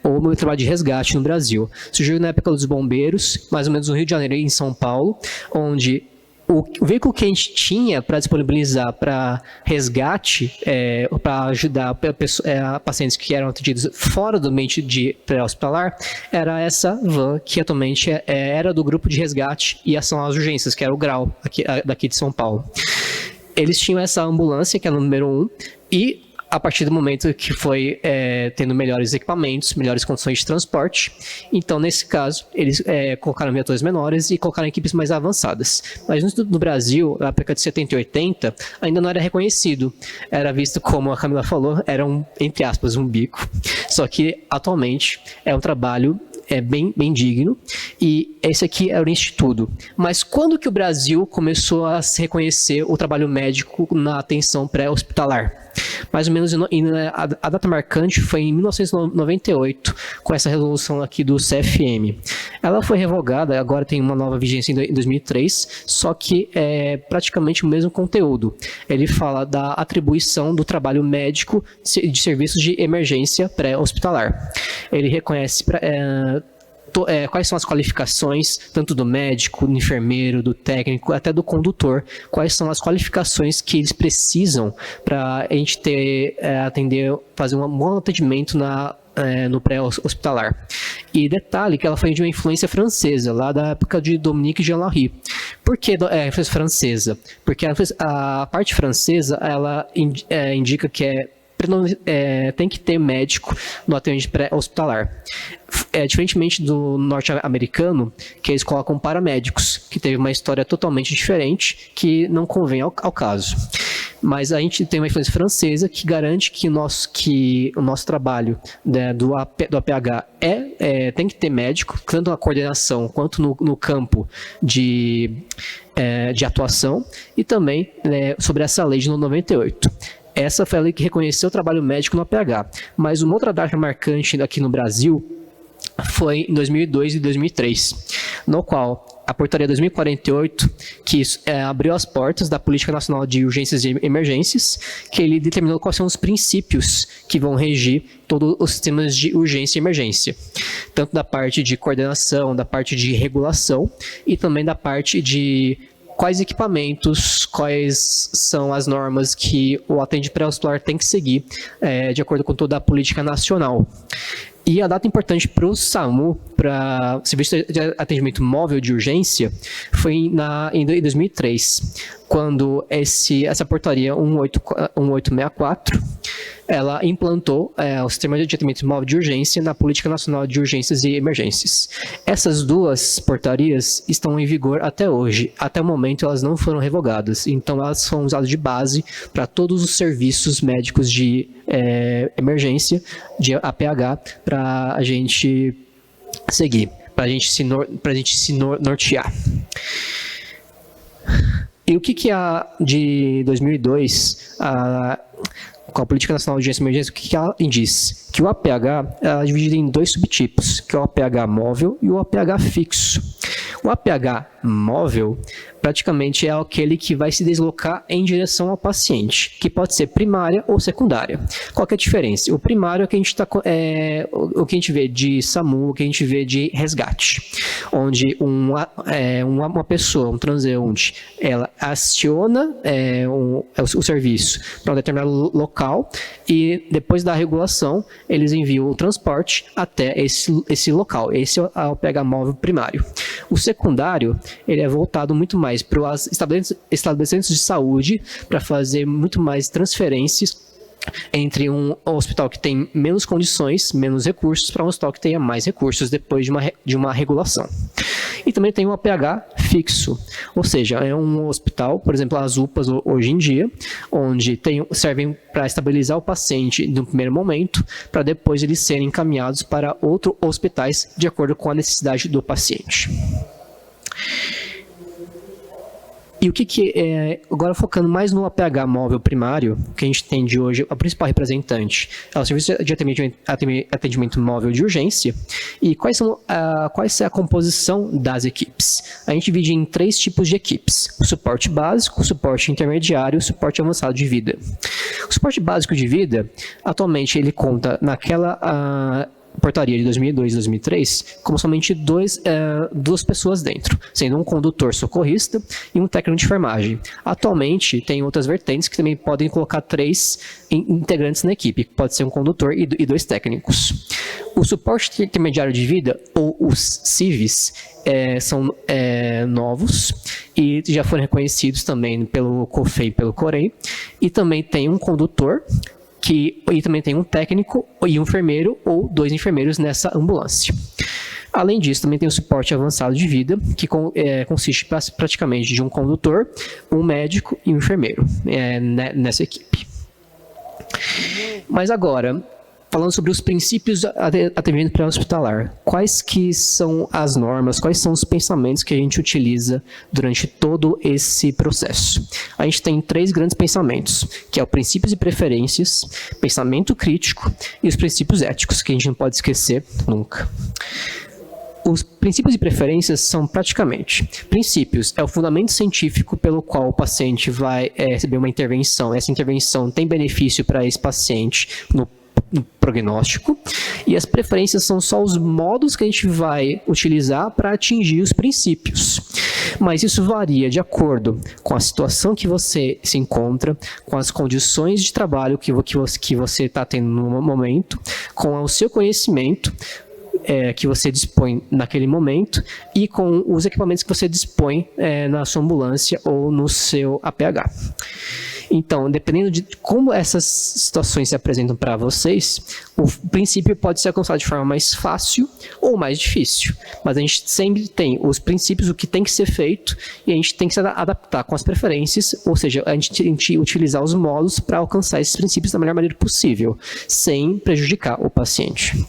ou o trabalho de resgate no Brasil. Surgiu na época dos bombeiros, mais ou menos no Rio de Janeiro e em São Paulo, onde o veículo que a gente tinha para disponibilizar para resgate, para ajudar pacientes que eram atendidos fora do ambiente de pré-hospitalar, era essa van, que atualmente era do grupo de resgate e ação às urgências, que era o GRAU, daqui de São Paulo. Eles tinham essa ambulância, que era o número 1, e a partir do momento que foi tendo melhores equipamentos, melhores condições de transporte. Então, nesse caso, eles colocaram viaturas menores e colocaram equipes mais avançadas. Mas no Brasil, na época de 70 e 80, ainda não era reconhecido. Era visto, como a Camila falou, era entre aspas, um bico. Só que, atualmente, é um trabalho bem digno, e esse aqui era o Instituto. Mas quando que o Brasil começou a se reconhecer o trabalho médico na atenção pré-hospitalar? Mais ou menos, a data marcante foi em 1998, com essa resolução aqui do CFM. Ela foi revogada, agora tem uma nova vigência em 2003, só que é praticamente o mesmo conteúdo. Ele fala da atribuição do trabalho médico de serviços de emergência pré-hospitalar. Ele reconhece quais são as qualificações, tanto do médico, do enfermeiro, do técnico, até do condutor, quais são as qualificações que eles precisam para a gente fazer um bom atendimento no pré-hospitalar. E detalhe que ela foi de uma influência francesa, lá da época de Dominique Jean-Larry. Por que influência francesa? Porque a parte francesa, ela indica que tem que ter médico no atendimento pré-hospitalar. Diferentemente do norte-americano, que eles colocam paramédicos, que teve uma história totalmente diferente, que não convém ao caso. Mas a gente tem uma influência francesa que garante que o nosso trabalho do APH tem que ter médico, tanto na coordenação quanto no campo de atuação, e também sobre essa lei de 98. Essa foi a lei que reconheceu o trabalho médico no APH. Mas uma outra data marcante aqui no Brasil foi em 2002 e 2003, no qual a Portaria 2048, que abriu as portas da Política Nacional de Urgências e Emergências, que ele determinou quais são os princípios que vão regir todos os sistemas de urgência e emergência, tanto da parte de coordenação, da parte de regulação e também da parte de quais equipamentos, quais são as normas que o atendimento pré-hospitalar tem que seguir, de acordo com toda a política nacional. E a data importante para o SAMU, para o Serviço de Atendimento Móvel de Urgência, foi em 2003, quando essa portaria 1864, ela implantou o Sistema de Atendimento Móvel de Urgência na Política Nacional de Urgências e Emergências. Essas duas portarias estão em vigor até hoje. Até o momento, elas não foram revogadas. Então, elas são usadas de base para todos os serviços médicos de emergência, de APH, para a gente seguir, para a gente se nortear. E o que a de 2002, com a Política Nacional de Urgência e Emergência, o que ela diz? Que o APH é dividido em dois subtipos, que é o APH móvel e o APH fixo. O APH móvel praticamente é aquele que vai se deslocar em direção ao paciente, que pode ser primária ou secundária. Qual que é a diferença? O primário é o que a gente vê de SAMU, o que a gente vê de resgate, onde uma pessoa, um transeunte, ela aciona o serviço para um determinado local e depois da regulação eles enviam o transporte até esse local. Esse é o APH móvel primário. O secundário, ele é voltado muito mais para os estabelecimentos de saúde, para fazer muito mais transferências entre um hospital que tem menos condições, menos recursos, para um hospital que tenha mais recursos depois de uma regulação. E também tem o APH fixo, ou seja, é um hospital, por exemplo, as UPAs hoje em dia, onde servem para estabilizar o paciente no primeiro momento, para depois eles serem encaminhados para outros hospitais de acordo com a necessidade do paciente. E o que agora focando mais no APH móvel primário, que a gente tem de hoje, a principal representante é o Serviço de Atendimento Móvel de Urgência. E qual é a composição das equipes? A gente divide em 3 tipos de equipes: o suporte básico, o suporte intermediário e o suporte avançado de vida. O suporte básico de vida, atualmente, ele conta naquela portaria de 2002 e 2003, como somente duas pessoas dentro, sendo um condutor socorrista e um técnico de enfermagem. Atualmente, tem outras vertentes que também podem colocar 3 integrantes na equipe, pode ser um condutor e 2 técnicos. O suporte intermediário de vida, ou os CIVs, são novos e já foram reconhecidos também pelo COFEI e pelo COREI, e também tem um condutor, e também tem um técnico e um enfermeiro ou 2 enfermeiros nessa ambulância. Além disso, também tem o suporte avançado de vida, que consiste praticamente de um condutor, um médico e um enfermeiro nessa equipe. Mas agora, falando sobre os princípios de atendimento pré-hospitalar, quais que são as normas, quais são os pensamentos que a gente utiliza durante todo esse processo? A gente tem 3 grandes pensamentos, que é o princípios e preferências, pensamento crítico e os princípios éticos, que a gente não pode esquecer nunca. Os princípios e preferências são praticamente, princípios é o fundamento científico pelo qual o paciente vai receber uma intervenção. Essa intervenção tem benefício para esse paciente no prognóstico, e as preferências são só os modos que a gente vai utilizar para atingir os princípios. Mas isso varia de acordo com a situação que você se encontra, com as condições de trabalho que você está tendo no momento, com o seu conhecimento, que você dispõe naquele momento e com os equipamentos que você dispõe na sua ambulância ou no seu APH. Então, dependendo de como essas situações se apresentam para vocês, o princípio pode ser alcançado de forma mais fácil ou mais difícil. Mas a gente sempre tem os princípios, o que tem que ser feito, e a gente tem que se adaptar com as preferências, ou seja, a gente utilizar os modos para alcançar esses princípios da melhor maneira possível, sem prejudicar o paciente.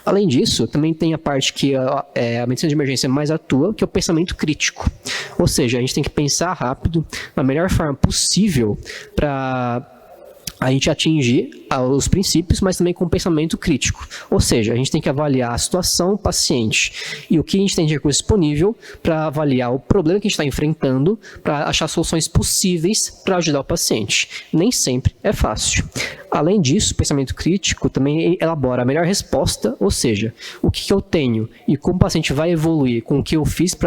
Além disso, também tem a parte que a medicina de emergência mais atua, que é o pensamento crítico. Ou seja, a gente tem que pensar rápido, na melhor forma possível, para a gente atingir os princípios, mas também com pensamento crítico. Ou seja, a gente tem que avaliar a situação, o paciente e o que a gente tem de recurso disponível para avaliar o problema que a gente está enfrentando, para achar soluções possíveis para ajudar o paciente. Nem sempre é fácil. Além disso, o pensamento crítico também elabora a melhor resposta, ou seja, o que eu tenho e como o paciente vai evoluir com o que eu fiz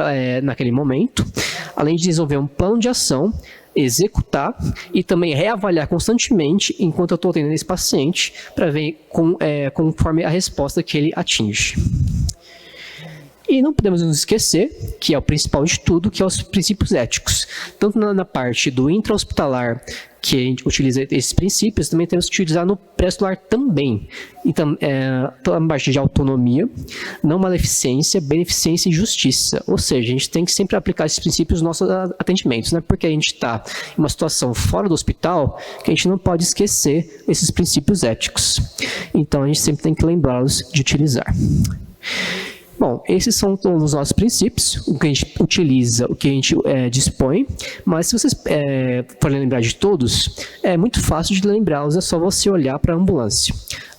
naquele momento, além de desenvolver um plano de ação, executar e também reavaliar constantemente enquanto eu estou atendendo esse paciente para ver conforme a resposta que ele atinge. E não podemos nos esquecer, que é o principal de tudo, que é os princípios éticos. Tanto na parte do intra-hospitalar, que a gente utiliza esses princípios, também temos que utilizar no pré-hospitalar também. Então, toda a parte de autonomia, não maleficência, beneficência e justiça. Ou seja, a gente tem que sempre aplicar esses princípios nos nossos atendimentos. Não é porque a gente está em uma situação fora do hospital que a gente não pode esquecer esses princípios éticos. Então, a gente sempre tem que lembrá-los de utilizar. Bom, esses são todos os nossos princípios, o que a gente utiliza, o que a gente dispõe, mas se vocês forem lembrar de todos, é muito fácil de lembrá-los, é só você olhar para a ambulância.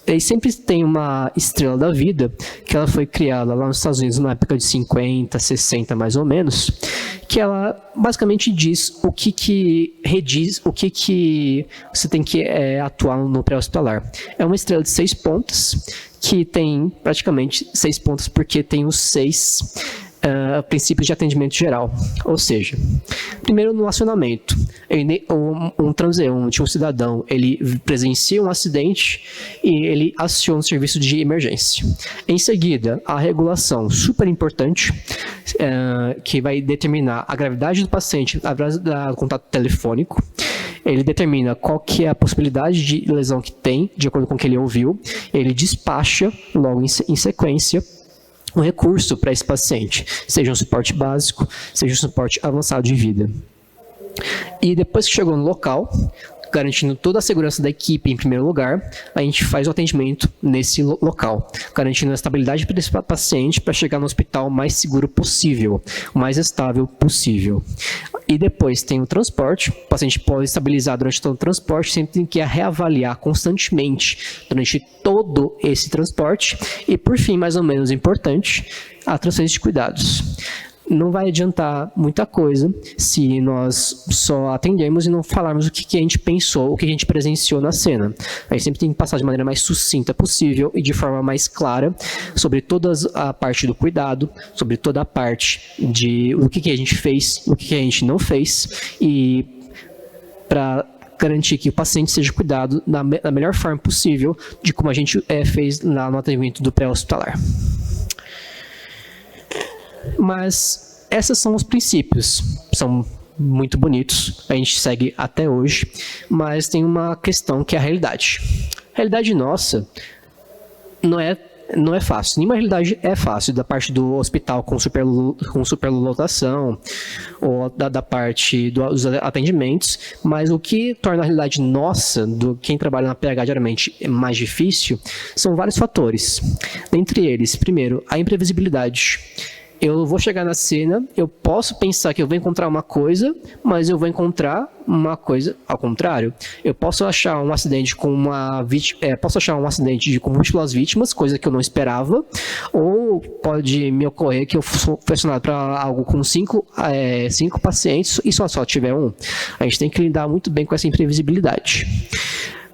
E sempre tem uma estrela da vida, que ela foi criada lá nos Estados Unidos na época de 50, 60 mais ou menos, que ela basicamente diz o que rediz, o que você tem que atuar no pré-hospitalar. É uma estrela de 6 pontas, que tem praticamente 6 pontos porque tem os 6 princípios de atendimento geral. Ou seja, primeiro no acionamento, um transeunte, um cidadão, ele presencia um acidente e ele aciona o serviço de emergência. Em seguida, a regulação, super importante, que vai determinar a gravidade do paciente através do contato telefônico. Ele determina qual que é a possibilidade de lesão que tem, de acordo com o que ele ouviu. Ele despacha, logo em sequência, um recurso para esse paciente, seja um suporte básico, seja um suporte avançado de vida. E depois que chegou no local, garantindo toda a segurança da equipe em primeiro lugar, a gente faz o atendimento nesse local, garantindo a estabilidade para esse paciente para chegar no hospital o mais seguro possível, o mais estável possível. E depois tem o transporte, o paciente pode estabilizar durante todo o transporte, sempre tem que reavaliar constantemente durante todo esse transporte. E por fim, mais ou menos importante, a transferência de cuidados. Não vai adiantar muita coisa se nós só atendemos e não falarmos o que a gente pensou, o que a gente presenciou na cena. A gente sempre tem que passar de maneira mais sucinta possível e de forma mais clara sobre toda a parte do cuidado, sobre toda a parte de o que a gente fez, o que a gente não fez, e para garantir que o paciente seja cuidado da melhor forma possível de como a gente fez no atendimento do pré-hospitalar. Mas esses são os princípios, são muito bonitos, a gente segue até hoje, mas tem uma questão que é a realidade. A realidade nossa não é fácil. Nenhuma realidade é fácil, da parte do hospital com superlotação, ou da parte dos atendimentos, mas o que torna a realidade nossa, do quem trabalha na PH geralmente mais difícil, são vários fatores. Dentre eles, primeiro, a imprevisibilidade. Eu vou chegar na cena, eu posso pensar que eu vou encontrar uma coisa, mas eu vou encontrar uma coisa ao contrário. Eu posso achar um acidente com com múltiplas vítimas, coisa que eu não esperava, ou pode me ocorrer que eu sou pressionado para algo com 5 pacientes e só tiver um. A gente tem que lidar muito bem com essa imprevisibilidade.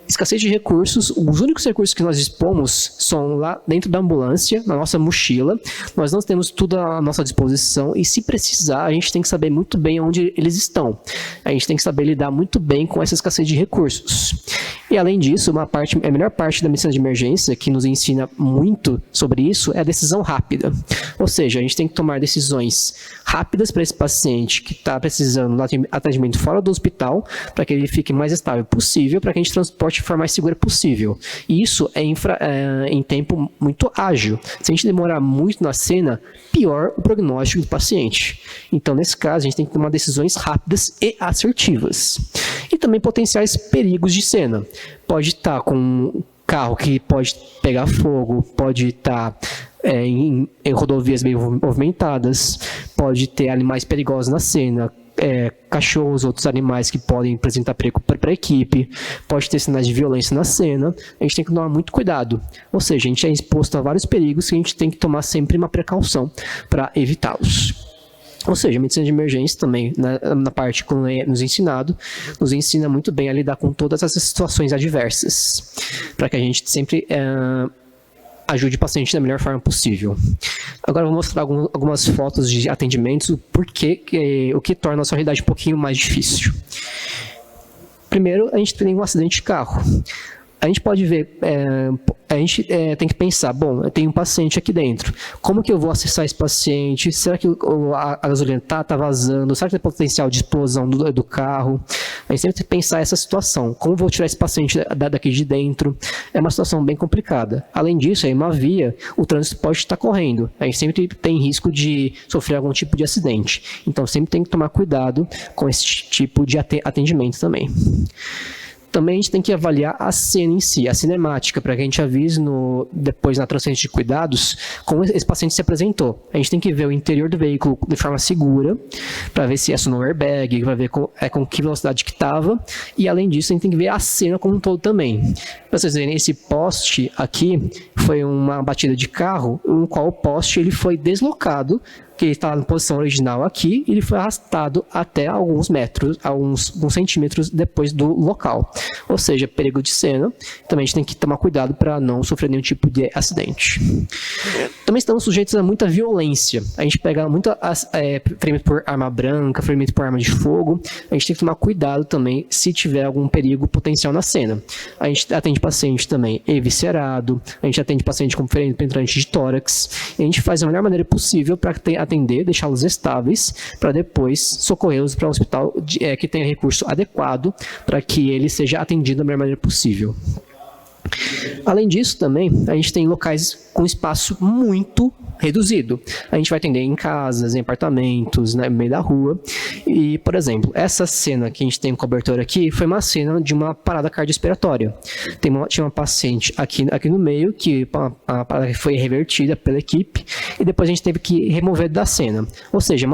Escassez de recursos, os únicos recursos que nós dispomos são lá dentro da ambulância, na nossa mochila. Nós não temos tudo à nossa disposição e, se precisar, a gente tem que saber muito bem onde eles estão. A gente tem que saber lidar muito bem com essa escassez de recursos. E, além disso, a melhor parte da medicina de emergência, que nos ensina muito sobre isso, é a decisão rápida. Ou seja, a gente tem que tomar decisões rápidas para esse paciente que está precisando de atendimento fora do hospital, para que ele fique mais estável possível, para que a gente transporte de forma mais segura possível. E isso é em tempo muito ágil. Se a gente demorar muito na cena, pior o prognóstico do paciente. Então, nesse caso, a gente tem que tomar decisões rápidas e assertivas. E também potenciais perigos de cena. Pode estar com um carro que pode pegar fogo, pode estar em rodovias bem movimentadas, pode ter animais perigosos na cena, cachorros, outros animais que podem apresentar perigo para a equipe, pode ter sinais de violência na cena. A gente tem que tomar muito cuidado. Ou seja, a gente é exposto a vários perigos que a gente tem que tomar sempre uma precaução para evitá-los. Ou seja, a medicina de emergência também, na parte que nos ensinado, nos ensina muito bem a lidar com todas essas situações adversas, para que a gente sempre ajude o paciente da melhor forma possível. Agora eu vou mostrar algumas fotos de atendimentos, o que torna a sua realidade um pouquinho mais difícil. Primeiro, a gente tem um acidente de carro. A gente pode ver, a gente tem que pensar, bom, eu tenho um paciente aqui dentro, como que eu vou acessar esse paciente? Será que a gasolina está vazando? Será que tem potencial de explosão do carro? A gente sempre tem que pensar essa situação, como eu vou tirar esse paciente daqui de dentro? É uma situação bem complicada. Além disso, em uma via, o trânsito pode estar correndo, a gente sempre tem risco de sofrer algum tipo de acidente, então sempre tem que tomar cuidado com esse tipo de atendimento também. Também a gente tem que avaliar a cena em si, a cinemática, para que a gente avise depois na transferência de cuidados como esse paciente se apresentou. A gente tem que ver o interior do veículo de forma segura, para ver se acionou o airbag, para ver com que velocidade que estava, e além disso a gente tem que ver a cena como um todo também. Para vocês verem, esse poste aqui foi uma batida de carro, no qual o poste ele foi deslocado, que ele estava na posição original aqui, e ele foi arrastado até alguns metros, alguns centímetros depois do local. Ou seja, perigo de cena. Também a gente tem que tomar cuidado para não sofrer nenhum tipo de acidente. Também estamos sujeitos a muita violência. A gente pega muito ferimento por arma branca, ferimento por arma de fogo. A gente tem que tomar cuidado também se tiver algum perigo potencial na cena. A gente atende paciente também eviscerado, a gente atende paciente com ferimento penetrante de tórax, e a gente faz da melhor maneira possível para atender, deixá-los estáveis, para depois socorrê-los para um hospital que tenha recurso adequado para que ele seja atendido da melhor maneira possível. Além disso, também, a gente tem locais com espaço muito reduzido. A gente vai atender em casas, em apartamentos, no meio da rua. E, por exemplo, essa cena que a gente tem um cobertor aqui foi uma cena de uma parada cardiorrespiratória. Tinha uma paciente aqui no meio, que a parada foi revertida pela equipe, e depois a gente teve que remover da cena. Ou seja,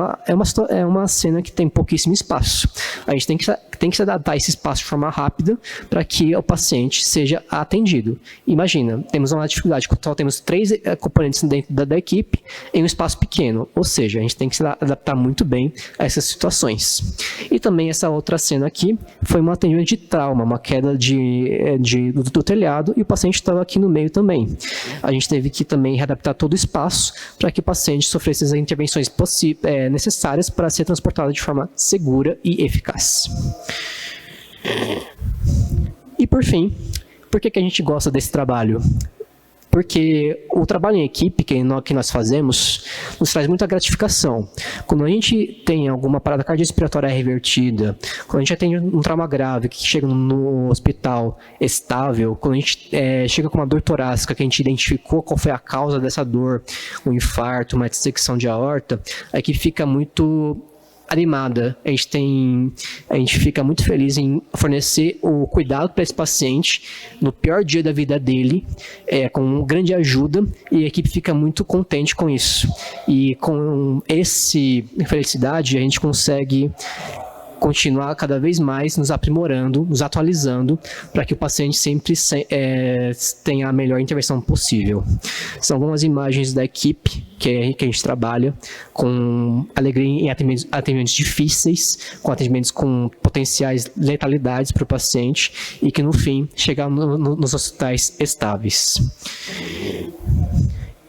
é uma cena que tem pouquíssimo espaço. A gente tem que se adaptar a esse espaço de forma rápida para que o paciente seja atendido. Imagina, temos uma dificuldade, só temos 3 componentes dentro da equipe em um espaço pequeno, ou seja, a gente tem que se adaptar muito bem a essas situações. E também essa outra cena aqui foi um atendimento de trauma, uma queda do telhado, e o paciente estava aqui no meio também. A gente teve que também readaptar todo o espaço para que o paciente sofresse as intervenções necessárias para ser transportado de forma segura e eficaz. E por fim, por que a gente gosta desse trabalho? porque o trabalho em equipe que nós fazemos nos traz muita gratificação. Quando a gente tem alguma parada cardiorrespiratória revertida, quando a gente atende um trauma grave que chega no hospital estável, quando a gente chega com uma dor torácica que a gente identificou qual foi a causa dessa dor, um infarto, uma dissecção de aorta, a equipe fica muito animada, a gente fica muito feliz em fornecer o cuidado para esse paciente no pior dia da vida dele, com grande ajuda, e a equipe fica muito contente com isso. E com essa felicidade a gente consegue continuar cada vez mais nos aprimorando, nos atualizando, para que o paciente sempre tenha a melhor intervenção possível. São algumas imagens da equipe que a gente trabalha, com alegria em atendimentos difíceis, com atendimentos com potenciais letalidades para o paciente, e que no fim chega nos hospitais estáveis.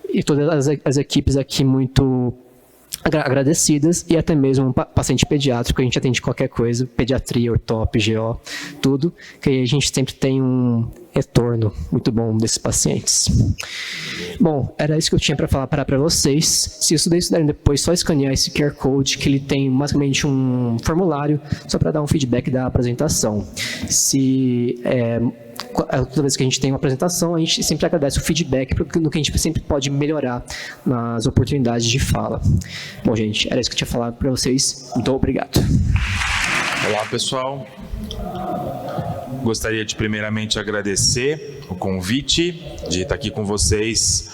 E todas as equipes aqui muito agradecidas, e até mesmo um paciente pediátrico, a gente atende qualquer coisa, pediatria, ortop, GO, tudo, que a gente sempre tem um retorno muito bom desses pacientes. Bom, era isso que eu tinha para falar para vocês. Se vocês puderem depois só escanear esse QR Code, que ele tem basicamente um formulário só para dar um feedback da apresentação. Toda vez que a gente tem uma apresentação, a gente sempre agradece o feedback no que a gente sempre pode melhorar nas oportunidades de fala. Bom, gente, era isso que eu tinha falado para vocês. Muito obrigado. Olá, pessoal. Gostaria de primeiramente agradecer o convite de estar aqui com vocês,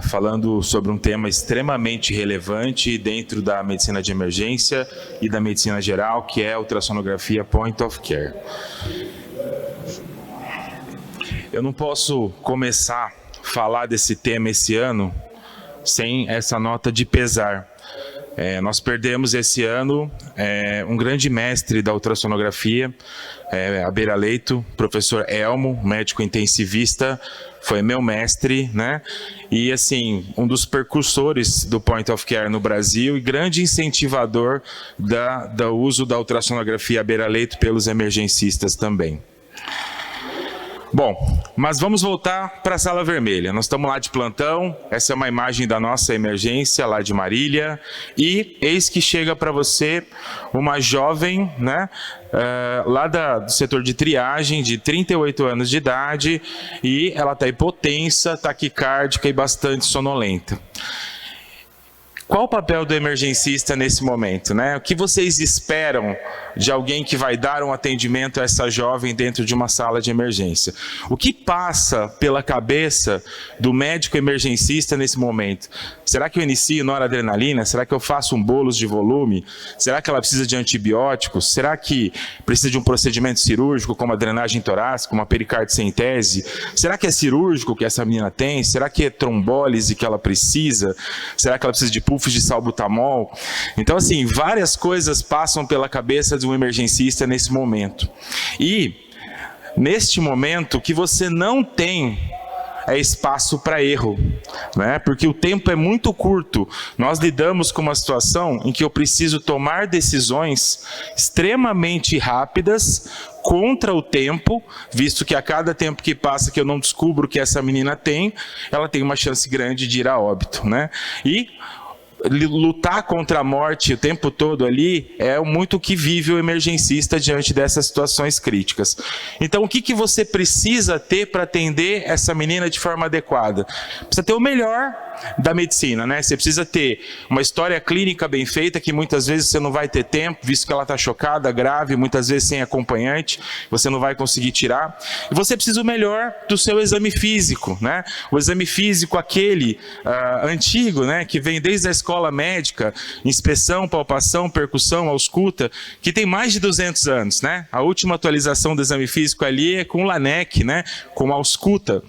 falando sobre um tema extremamente relevante dentro da medicina de emergência e da medicina geral, que é a ultrassonografia Point of Care. Eu não posso começar a falar desse tema esse ano sem essa nota de pesar. Nós perdemos esse ano um grande mestre da ultrassonografia, à beira-leito, professor Elmo, médico intensivista, foi meu mestre, né? E assim, um dos precursores do Point of Care no Brasil e grande incentivador do uso da ultrassonografia à beira-leito pelos emergencistas também. Bom, mas vamos voltar para a sala vermelha. Nós estamos lá de plantão, essa é uma imagem da nossa emergência lá de Marília, e eis que chega para você uma jovem, né, lá do setor de triagem, de 38 anos de idade, e ela está hipotensa, taquicárdica e bastante sonolenta. Qual o papel do emergencista nesse momento, né? O que vocês esperam de alguém que vai dar um atendimento a essa jovem dentro de uma sala de emergência? O que passa pela cabeça do médico emergencista nesse momento? Será que eu inicio noradrenalina? Será que eu faço um bolus de volume? Será que ela precisa de antibióticos? Será que precisa de um procedimento cirúrgico, como a drenagem torácica, uma pericardicentese? Será que é cirúrgico que essa menina tem? Será que é trombólise que ela precisa? Será que ela precisa de puffs de salbutamol? Então, assim, várias coisas passam pela cabeça de um emergencista nesse momento. E, neste momento, que você não tem espaço para erro, né? Porque o tempo é muito curto. Nós lidamos com uma situação em que eu preciso tomar decisões extremamente rápidas contra o tempo, visto que a cada tempo que passa que eu não descubro que essa menina tem, ela tem uma chance grande de ir a óbito, né? E lutar contra a morte o tempo todo ali é muito o que vive o emergencista diante dessas situações críticas. Então, o que você precisa ter para atender essa menina de forma adequada? Precisa ter o melhor da medicina, né? Você precisa ter uma história clínica bem feita, que muitas vezes você não vai ter tempo, visto que ela está chocada, grave, muitas vezes sem acompanhante, você não vai conseguir tirar. E você precisa o melhor do seu exame físico, né? O exame físico, aquele antigo, né? Que vem desde a escola médica, inspeção, palpação, percussão, ausculta, que tem mais de 200 anos, né? A última atualização do exame físico ali é com o LANEC, né? Com a ausculta.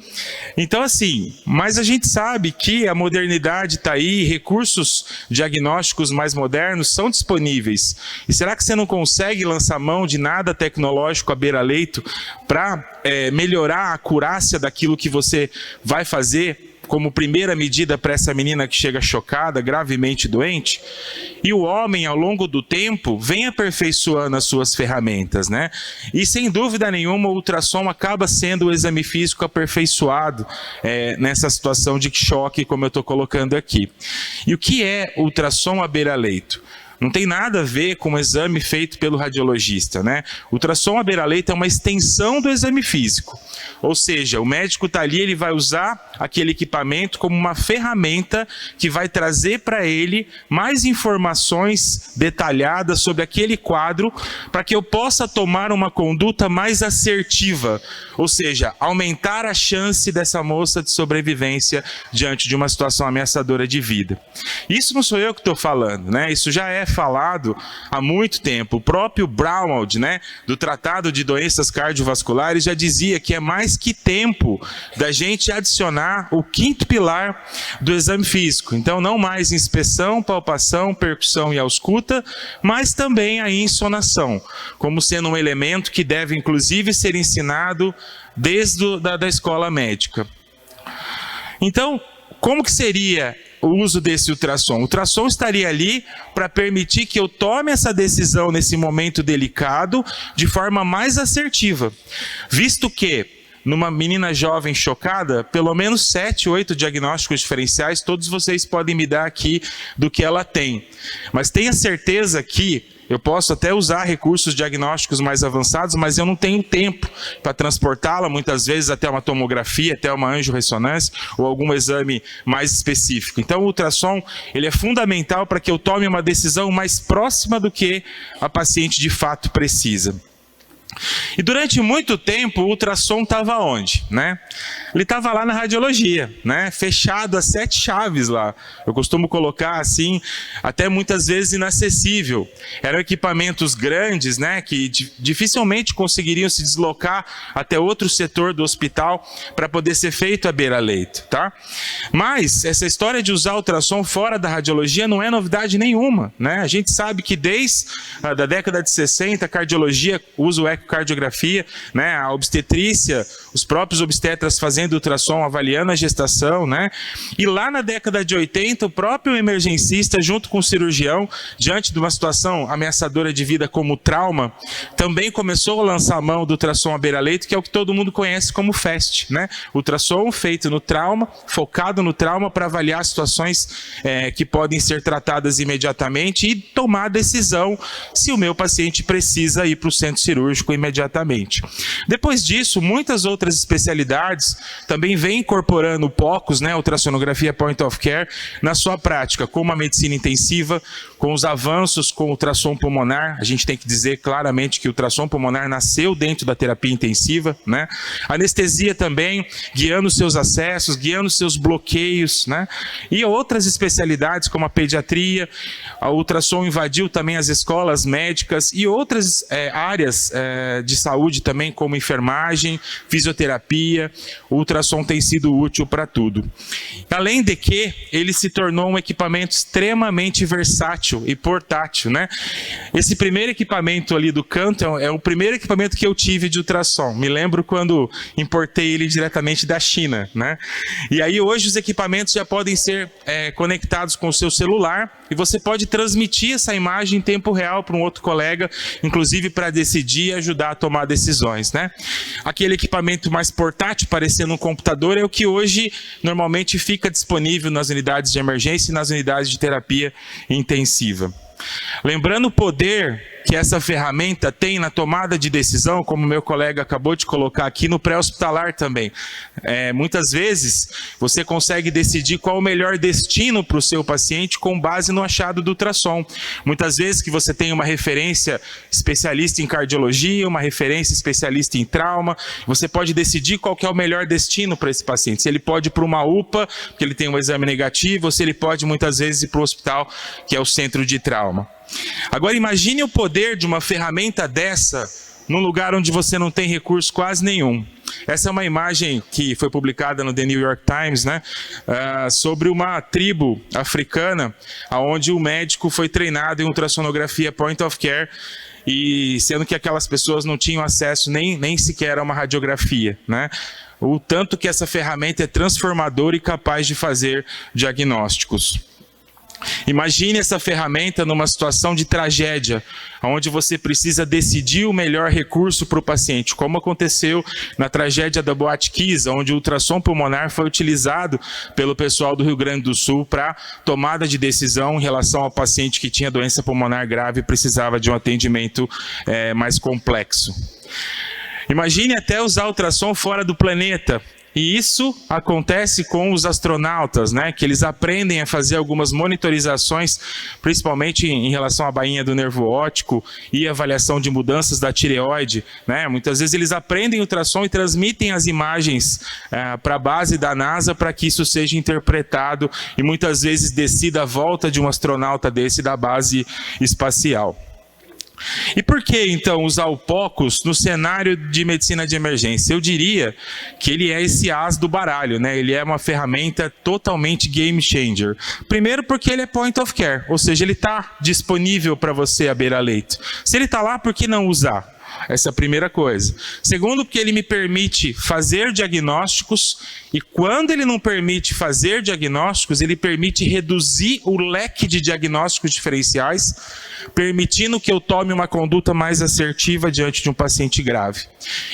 Então, assim, mas a gente sabe que a modernidade está aí, recursos diagnósticos mais modernos são disponíveis. E será que você não consegue lançar mão de nada tecnológico à beira-leito para melhorar a acurácia daquilo que você vai fazer como primeira medida para essa menina que chega chocada, gravemente doente, e o homem, ao longo do tempo, vem aperfeiçoando as suas ferramentas, né? E, sem dúvida nenhuma, o ultrassom acaba sendo o exame físico aperfeiçoado nessa situação de choque, como eu estou colocando aqui. E o que é ultrassom à beira-leito? Não tem nada a ver com o exame feito pelo radiologista, né? O ultrassom à beira-leito é uma extensão do exame físico. Ou seja, o médico está ali, ele vai usar aquele equipamento como uma ferramenta que vai trazer para ele mais informações detalhadas sobre aquele quadro para que eu possa tomar uma conduta mais assertiva. Ou seja, aumentar a chance dessa moça de sobrevivência diante de uma situação ameaçadora de vida. Isso não sou eu que estou falando, né? Isso já é falado há muito tempo. O próprio Braunwald, né, do Tratado de Doenças Cardiovasculares, já dizia que é mais que tempo da gente adicionar o quinto pilar do exame físico. Então, não mais inspeção, palpação, percussão e ausculta, mas também a insonação, como sendo um elemento que deve, inclusive, ser ensinado desde da escola médica. Então, como que seria o uso desse ultrassom? O ultrassom estaria ali para permitir que eu tome essa decisão nesse momento delicado de forma mais assertiva, visto que numa menina jovem chocada, pelo menos 7, 8 diagnósticos diferenciais, todos vocês podem me dar aqui do que ela tem. Mas tenha certeza que eu posso até usar recursos diagnósticos mais avançados, mas eu não tenho tempo para transportá-la, muitas vezes até uma tomografia, até uma angiorressonância ou algum exame mais específico. Então o ultrassom, ele é fundamental para que eu tome uma decisão mais próxima do que a paciente de fato precisa. E durante muito tempo o ultrassom estava onde, né? Ele estava lá na radiologia, né? Fechado a 7 chaves lá. Eu costumo colocar assim, até muitas vezes inacessível. Eram equipamentos grandes, né? Que dificilmente conseguiriam se deslocar até outro setor do hospital para poder ser feito a beira-leito, tá? Mas essa história de usar ultrassom fora da radiologia não é novidade nenhuma, né? A gente sabe que desde a década de 60 a cardiologia usa o ecocardiografia, né? A obstetrícia, os próprios obstetras fazendo ultrassom, avaliando a gestação, né? E lá na década de 80, o próprio emergencista, junto com o cirurgião, diante de uma situação ameaçadora de vida como trauma, também começou a lançar a mão do ultrassom à beira-leito, que é o que todo mundo conhece como FAST, né? Ultrassom feito no trauma, focado no trauma para avaliar situações que podem ser tratadas imediatamente e tomar a decisão se o meu paciente precisa ir para o centro cirúrgico imediatamente. Depois disso, muitas outras especialidades também vem incorporando o POCUS, né, ultrassonografia Point of Care, na sua prática, como a medicina intensiva, com os avanços com o ultrassom pulmonar. A gente tem que dizer claramente que o ultrassom pulmonar nasceu dentro da terapia intensiva, né? Anestesia também, guiando seus acessos, guiando seus bloqueios, né? E outras especialidades como a pediatria, a ultrassom invadiu também as escolas médicas e outras áreas de saúde também, como enfermagem, fisioterapia. O ultrassom tem sido útil para tudo. Além de que ele se tornou um equipamento extremamente versátil e portátil, né? Esse primeiro equipamento ali do canto é o primeiro equipamento que eu tive de ultrassom. Me lembro quando importei ele diretamente da China, né? E aí hoje os equipamentos já podem ser conectados com o seu celular e você pode transmitir essa imagem em tempo real para um outro colega, inclusive para decidir e ajudar a tomar decisões, né? Aquele equipamento mais portátil, parecendo um computador, é o que hoje normalmente fica disponível nas unidades de emergência e nas unidades de terapia intensiva. Lembrando o poder que essa ferramenta tem na tomada de decisão, como meu colega acabou de colocar aqui, no pré-hospitalar também. Muitas vezes você consegue decidir qual o melhor destino para o seu paciente com base no achado do ultrassom. Muitas vezes que você tem uma referência especialista em cardiologia, uma referência especialista em trauma, você pode decidir qual que é o melhor destino para esse paciente. Se ele pode ir para uma UPA, porque ele tem um exame negativo, ou se ele pode muitas vezes ir para o hospital, que é o centro de trauma. Agora imagine o poder de uma ferramenta dessa num lugar onde você não tem recurso quase nenhum. Essa é uma imagem que foi publicada no The New York Times, né, sobre uma tribo africana, onde o médico foi treinado em ultrassonografia Point of Care, e sendo que aquelas pessoas não tinham acesso nem sequer a uma radiografia, né? o tanto que essa ferramenta é transformadora e capaz de fazer diagnósticos. Imagine essa ferramenta numa situação de tragédia, onde você precisa decidir o melhor recurso para o paciente, como aconteceu na tragédia da Boate Kiss, onde o ultrassom pulmonar foi utilizado pelo pessoal do Rio Grande do Sul para tomada de decisão em relação ao paciente que tinha doença pulmonar grave e precisava de um atendimento mais complexo. Imagine até usar ultrassom fora do planeta. E isso acontece com os astronautas, né? Que eles aprendem a fazer algumas monitorizações, principalmente em relação à bainha do nervo óptico e avaliação de mudanças da tireoide, né? Muitas vezes eles aprendem ultrassom e transmitem as imagens para a base da NASA para que isso seja interpretado e muitas vezes decida a volta de um astronauta desse da base espacial. E por que, então, usar o POCUS no cenário de medicina de emergência? Eu diria que ele é esse as do baralho, né? Ele é uma ferramenta totalmente game changer. Primeiro porque ele é point of care, ou seja, ele está disponível para você à beira-leito. Se ele está lá, por que não usar? Essa é a primeira coisa. Segundo, porque ele me permite fazer diagnósticos, e quando ele não permite fazer diagnósticos, ele permite reduzir o leque de diagnósticos diferenciais, permitindo que eu tome uma conduta mais assertiva diante de um paciente grave.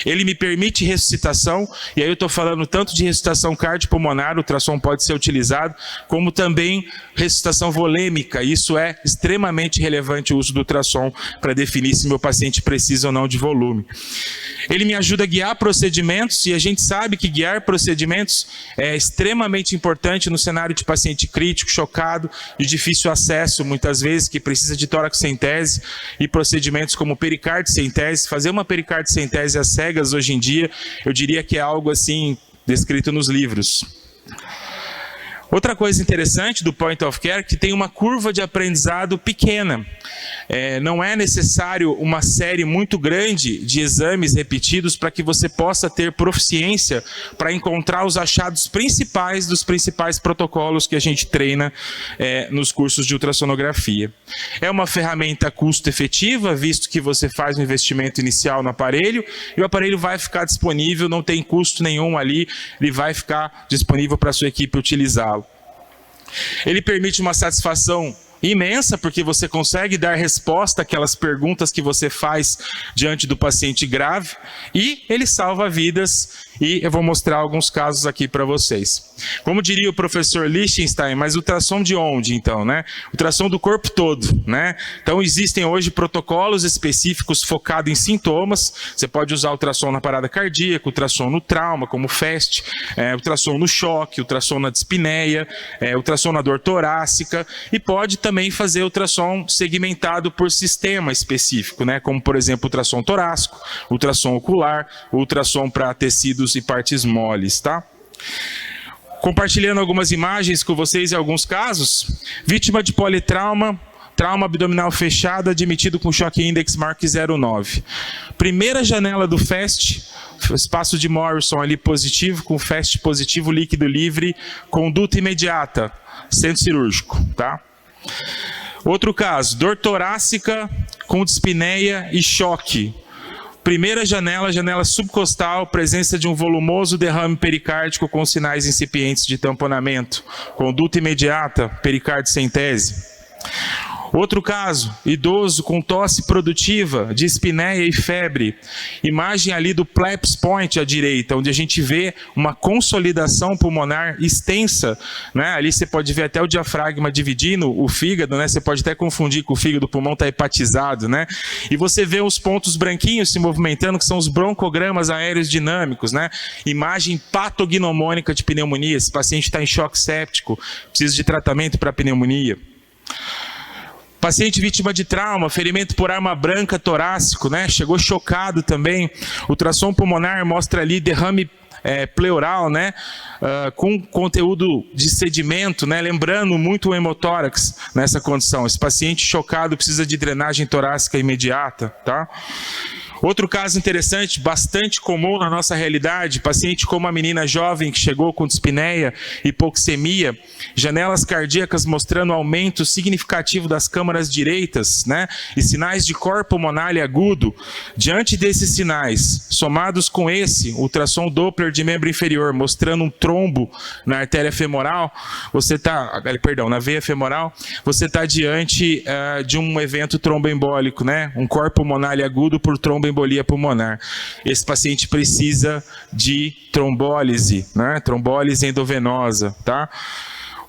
Ele me permite ressuscitação, e aí eu estou falando tanto de ressuscitação cardiopulmonar, o ultrassom pode ser utilizado, como também ressuscitação volêmica. Isso é extremamente relevante o uso do ultrassom para definir se meu paciente precisa ou não de volume. Ele me ajuda a guiar procedimentos, e a gente sabe que guiar procedimentos é extremamente importante no cenário de paciente crítico, chocado, de difícil acesso, muitas vezes, que precisa de toracocentese, e procedimentos como pericardicentese. Fazer uma pericardicentese às cegas hoje em dia, eu diria que é algo assim, descrito nos livros. Outra coisa interessante do Point of Care é que tem uma curva de aprendizado pequena. Não é necessário uma série muito grande de exames repetidos para que você possa ter proficiência para encontrar os achados principais dos principais protocolos que a gente treina nos cursos de ultrassonografia. É uma ferramenta custo-efetiva, visto que você faz um investimento inicial no aparelho e o aparelho vai ficar disponível, não tem custo nenhum ali, ele vai ficar disponível para a sua equipe utilizá-lo. Ele permite uma satisfação imensa, porque você consegue dar resposta àquelas perguntas que você faz diante do paciente grave, e ele salva vidas, e eu vou mostrar alguns casos aqui para vocês. Como diria o professor Lichtenstein, mas ultrassom de onde, então, né? Ultrassom do corpo todo, né? Então, existem hoje protocolos específicos focados em sintomas. Você pode usar ultrassom na parada cardíaca, ultrassom no trauma, como FAST, ultrassom no choque, ultrassom na dispneia, ultrassom na dor torácica, e pode também fazer ultrassom segmentado por sistema específico, né? Como, por exemplo, ultrassom torácico, ultrassom ocular, ultrassom para tecidos e partes moles, tá? Compartilhando algumas imagens com vocês em alguns casos. Vítima de politrauma, trauma abdominal fechado, admitido com choque index Mark 0,9. Primeira janela do FAST, espaço de Morrison ali positivo, com FAST positivo, líquido livre, conduta imediata, centro cirúrgico, tá? Outro caso, dor torácica com dispneia e choque. Primeira janela, janela subcostal, presença de um volumoso derrame pericárdico com sinais incipientes de tamponamento. Conduta imediata, pericardicentese. Outro caso, idoso com tosse produtiva, dispneia e febre. Imagem ali do Plep's Point à direita, onde a gente vê uma consolidação pulmonar extensa, né? Ali você pode ver até o diafragma dividindo o fígado, né? Você pode até confundir que o fígado do pulmão está hepatizado, né? E você vê os pontos branquinhos se movimentando, que são os broncogramas aéreos dinâmicos, né? Imagem patognomônica de pneumonia. Esse paciente está em choque séptico, precisa de tratamento para pneumonia. Paciente vítima de trauma, ferimento por arma branca torácico, né? Chegou chocado também. Ultrassom pulmonar mostra ali derrame pleural, né? Com conteúdo de sedimento, né? Lembrando muito o hemotórax nessa condição. Esse paciente chocado precisa de drenagem torácica imediata, tá? Outro caso interessante, bastante comum na nossa realidade, paciente como a menina jovem que chegou com dispneia, hipoxemia, janelas cardíacas mostrando aumento significativo das câmaras direitas, né? E sinais de cor pulmonar agudo. Diante desses sinais, somados com esse ultrassom Doppler de membro inferior, mostrando um trombo na artéria femoral, na veia femoral, você está diante de um evento tromboembólico, né? Um cor pulmonar agudo por tromboembolia pulmonar. Esse paciente precisa de trombólise, né? Trombólise endovenosa, tá?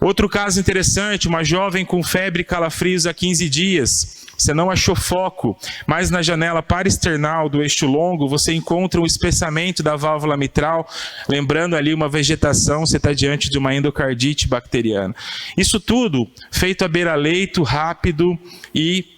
Outro caso interessante, uma jovem com febre e calafrios há 15 dias. Você não achou foco, mas na janela paraesternal do eixo longo você encontra um espessamento da válvula mitral, lembrando ali uma vegetação, você está diante de uma endocardite bacteriana. Isso tudo feito a beira-leito, rápido e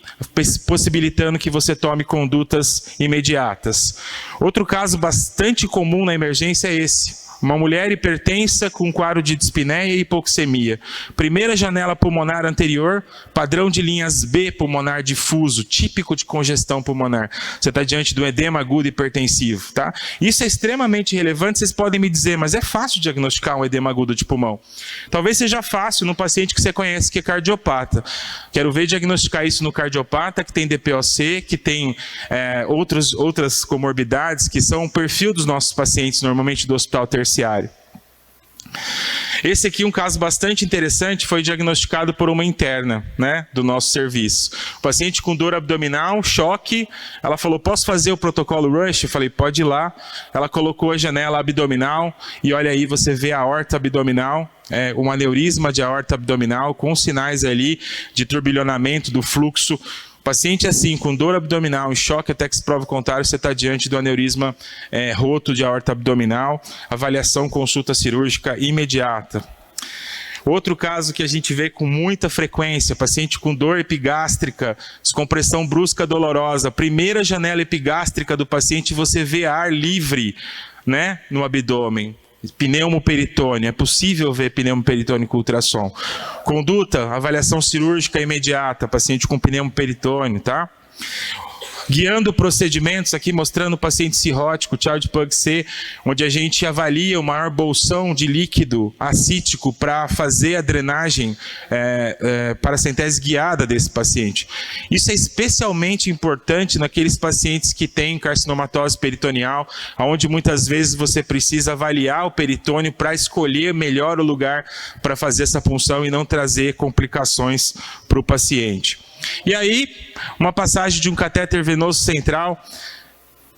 possibilitando que você tome condutas imediatas. Outro caso bastante comum na emergência é esse. Uma mulher hipertensa com quadro de dispneia e hipoxemia. Primeira janela pulmonar anterior, padrão de linhas B pulmonar difuso, típico de congestão pulmonar. Você está diante de um edema agudo hipertensivo, tá? Isso é extremamente relevante, vocês podem me dizer, mas é fácil diagnosticar um edema agudo de pulmão. Talvez seja fácil num paciente que você conhece que é cardiopata. Quero ver diagnosticar isso no cardiopata que tem DPOC, que tem outras comorbidades, que são o perfil dos nossos pacientes, normalmente do hospital terciário. Esse aqui, um caso bastante interessante, foi diagnosticado por uma interna, né, do nosso serviço. O paciente com dor abdominal, choque, ela falou, posso fazer o protocolo Rush? Eu falei, pode ir lá. Ela colocou a janela abdominal e olha aí, você vê a aorta abdominal, um aneurisma de aorta abdominal com sinais ali de turbilhonamento do fluxo. Paciente assim, com dor abdominal, em choque até que se prova o contrário, você está diante do aneurisma roto de aorta abdominal, avaliação, consulta cirúrgica imediata. Outro caso que a gente vê com muita frequência, paciente com dor epigástrica, descompressão brusca dolorosa, primeira janela epigástrica do paciente, você vê ar livre, né, no abdômen. Pneumoperitônio, é possível ver pneumoperitônio com ultrassom. Conduta, avaliação cirúrgica imediata, paciente com pneumoperitônio, tá? Guiando procedimentos aqui, mostrando o paciente cirrótico, Child Plug C, onde a gente avalia o maior bolsão de líquido acítico para fazer a drenagem paracentese guiada desse paciente. Isso é especialmente importante naqueles pacientes que têm carcinomatose peritoneal, onde muitas vezes você precisa avaliar o peritônio para escolher melhor o lugar para fazer essa punção e não trazer complicações para o paciente. E aí, uma passagem de um catéter venoso central,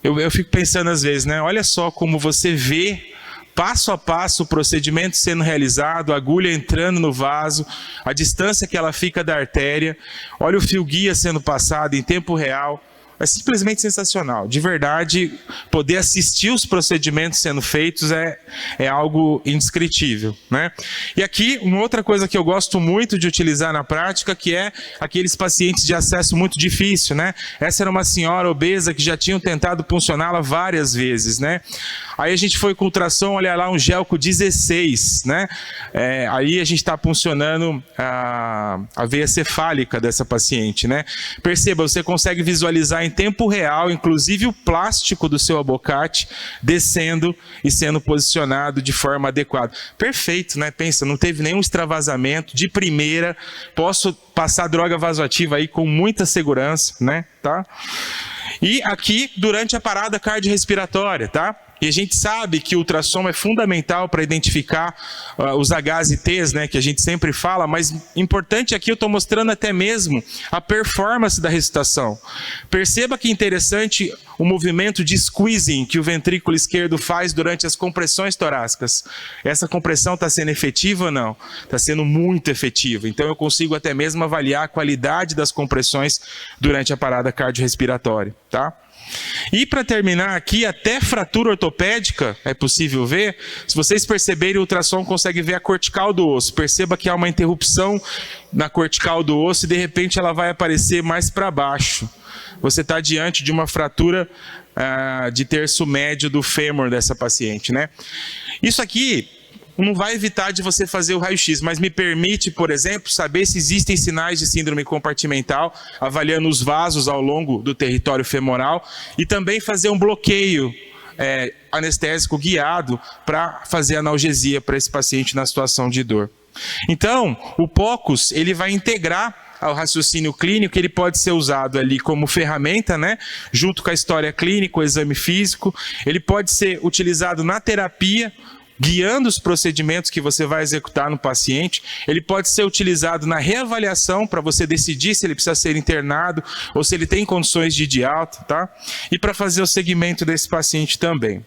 eu fico pensando às vezes, né? Olha só como você vê passo a passo o procedimento sendo realizado, a agulha entrando no vaso, a distância que ela fica da artéria, olha o fio guia sendo passado em tempo real. É simplesmente sensacional. De verdade, poder assistir os procedimentos sendo feitos é algo indescritível, né? E aqui, uma outra coisa que eu gosto muito de utilizar na prática, que é aqueles pacientes de acesso muito difícil, né? Essa era uma senhora obesa que já tinham tentado puncioná-la várias vezes, né? Aí a gente foi com ultrassom, olha lá, um Gelco 16, né? Aí a gente está puncionando a veia cefálica dessa paciente, né? Perceba, você consegue visualizar em tempo real, inclusive o plástico do seu abocate descendo e sendo posicionado de forma adequada. Perfeito, né? Pensa, não teve nenhum extravasamento, de primeira, posso passar droga vasoativa aí com muita segurança, né? Tá? E aqui, durante a parada cardiorrespiratória, tá? E a gente sabe que o ultrassom é fundamental para identificar os Hs e Ts, né, que a gente sempre fala, mas importante aqui eu estou mostrando até mesmo a performance da ressuscitação. Perceba que interessante o movimento de squeezing que o ventrículo esquerdo faz durante as compressões torácicas. Essa compressão está sendo efetiva ou não? Está sendo muito efetiva. Então eu consigo até mesmo avaliar a qualidade das compressões durante a parada cardiorrespiratória, tá? E para terminar aqui, até fratura ortopédica é possível ver. Se vocês perceberem, o ultrassom consegue ver a cortical do osso. Perceba que há uma interrupção na cortical do osso e de repente ela vai aparecer mais para baixo. Você está diante de uma fratura de terço médio do fêmur dessa paciente, né? Isso aqui não vai evitar de você fazer o raio-x, mas me permite, por exemplo, saber se existem sinais de síndrome compartimental, avaliando os vasos ao longo do território femoral, e também fazer um bloqueio anestésico guiado para fazer analgesia para esse paciente na situação de dor. Então, o POCUS, ele vai integrar ao raciocínio clínico, ele pode ser usado ali como ferramenta, né, junto com a história clínica, o exame físico. Ele pode ser utilizado na terapia, guiando os procedimentos que você vai executar no paciente. Ele pode ser utilizado na reavaliação, para você decidir se ele precisa ser internado ou se ele tem condições de ir de alta, tá? E para fazer o segmento desse paciente também.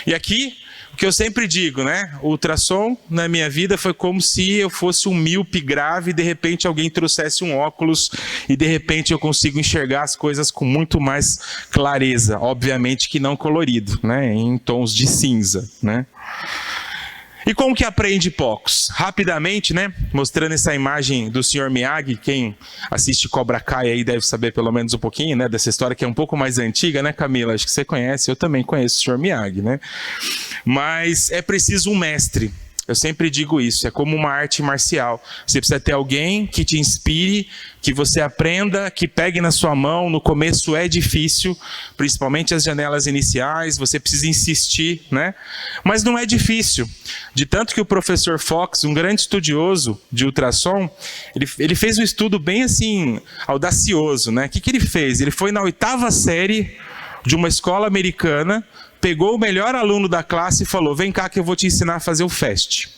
E aqui, o que eu sempre digo, né? O ultrassom na minha vida foi como se eu fosse um míope grave e de repente alguém trouxesse um óculos e de repente eu consigo enxergar as coisas com muito mais clareza. Obviamente que não colorido, né? Em tons de cinza, né? E como que aprende POCUS? Rapidamente, né? Mostrando essa imagem do Sr. Miyagi. Quem assiste Cobra Kai aí deve saber pelo menos um pouquinho, né? Dessa história que é um pouco mais antiga, né, Camila? Acho que você conhece, eu também conheço o Sr. Miyagi, né? Mas é preciso um mestre. Eu sempre digo isso, é como uma arte marcial. Você precisa ter alguém que te inspire, que você aprenda, que pegue na sua mão. No começo é difícil, principalmente as janelas iniciais, você precisa insistir, né? Mas não é difícil. De tanto que o professor Fox, um grande estudioso de ultrassom, ele fez um estudo bem assim, audacioso, né? O que ele fez? Ele foi na 8ª série de uma escola americana, pegou o melhor aluno da classe e falou: vem cá que eu vou te ensinar a fazer o FAST.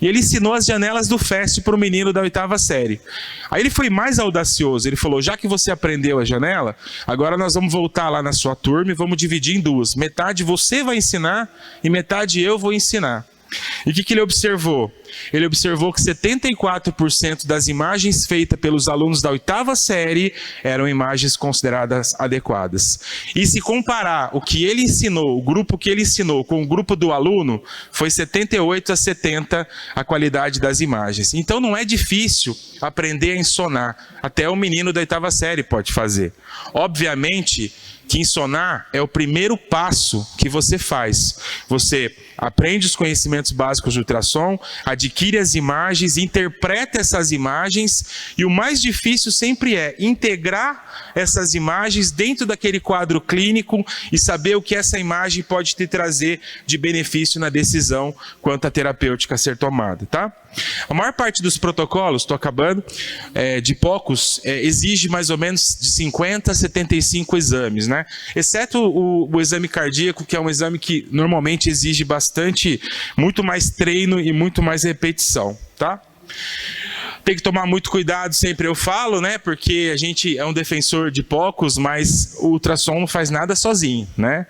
E ele ensinou as janelas do FAST para o menino da 8ª série. Aí ele foi mais audacioso, ele falou: já que você aprendeu a janela, agora nós vamos voltar lá na sua turma e vamos dividir em duas. Metade você vai ensinar e metade eu vou ensinar. E o que ele observou? Ele observou que 74% das imagens feitas pelos alunos da 8ª série eram imagens consideradas adequadas. E se comparar o que ele ensinou, o grupo que ele ensinou com o grupo do aluno, foi 78-70 a qualidade das imagens. Então não é difícil aprender a ensonar. Até o menino da 8ª série pode fazer. Obviamente que ensonar é o primeiro passo que você faz. Você aprende os conhecimentos básicos de ultrassom, adquire as imagens, interpreta essas imagens, e o mais difícil sempre é integrar essas imagens dentro daquele quadro clínico e saber o que essa imagem pode te trazer de benefício na decisão quanto à terapêutica a ser tomada, tá? A maior parte dos protocolos, estou acabando, de POCUS, exige mais ou menos de 50 a 75 exames, né? Exceto o exame cardíaco, que é um exame que normalmente exige muito mais treino e muito mais repetição, tá? Tem que tomar muito cuidado, sempre eu falo, né? Porque a gente é um defensor de POCUS, mas o ultrassom não faz nada sozinho, né?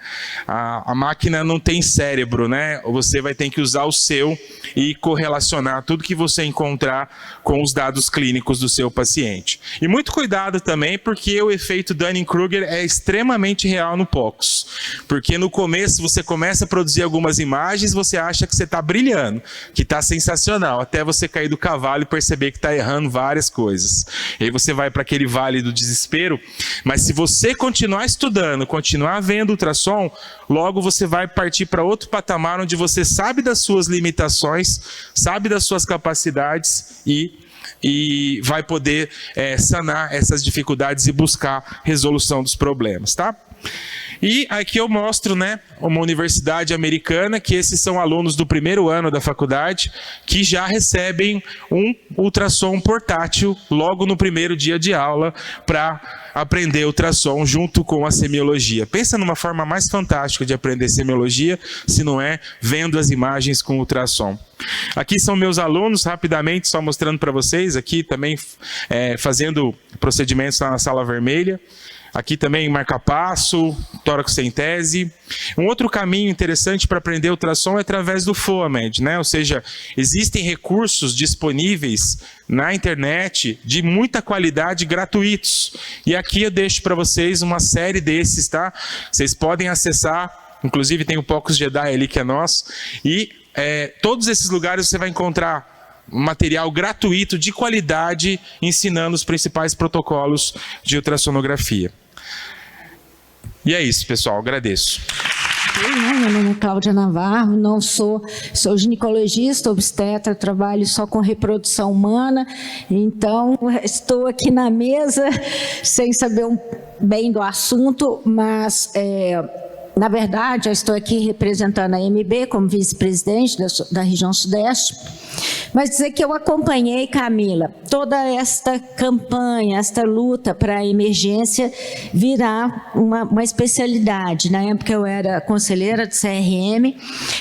A máquina não tem cérebro, né? Você vai ter que usar o seu e correlacionar tudo que você encontrar com os dados clínicos do seu paciente. E muito cuidado também, porque o efeito Dunning-Kruger é extremamente real no POCUS. Porque no começo você começa a produzir algumas imagens, você acha que você está brilhando, que está sensacional, até você cair do cavalo e perceber que está errando várias coisas. E aí você vai para aquele vale do desespero, mas se você continuar estudando, continuar vendo ultrassom, logo você vai partir para outro patamar onde você sabe das suas limitações, sabe das suas capacidades e vai poder sanar essas dificuldades e buscar resolução dos problemas, tá? E aqui eu mostro, né, uma universidade americana, que esses são alunos do primeiro ano da faculdade, que já recebem um ultrassom portátil logo no primeiro dia de aula para aprender ultrassom junto com a semiologia. Pensa numa forma mais fantástica de aprender semiologia, se não é vendo as imagens com ultrassom. Aqui são meus alunos, rapidamente, só mostrando para vocês, aqui também fazendo procedimentos lá na sala vermelha. Aqui também marca-passo, toracocentese. Um outro caminho interessante para aprender ultrassom é através do FOAMED, né? Ou seja, existem recursos disponíveis na internet de muita qualidade, gratuitos. E aqui eu deixo para vocês uma série desses, tá? Vocês podem acessar, inclusive tem o POCUS Jedi ali que é nosso, e todos esses lugares você vai encontrar material gratuito de qualidade ensinando os principais protocolos de ultrassonografia. E é isso, pessoal. Agradeço. Meu nome é Cláudia Navarro, não sou ginecologista, obstetra, trabalho só com reprodução humana, então estou aqui na mesa sem saber bem do assunto, mas na verdade eu estou aqui representando a MB como vice-presidente da região Sudeste, mas dizer que eu acompanhei, Camila, toda esta campanha, esta luta para a emergência virar uma especialidade. Na época eu era conselheira de CRM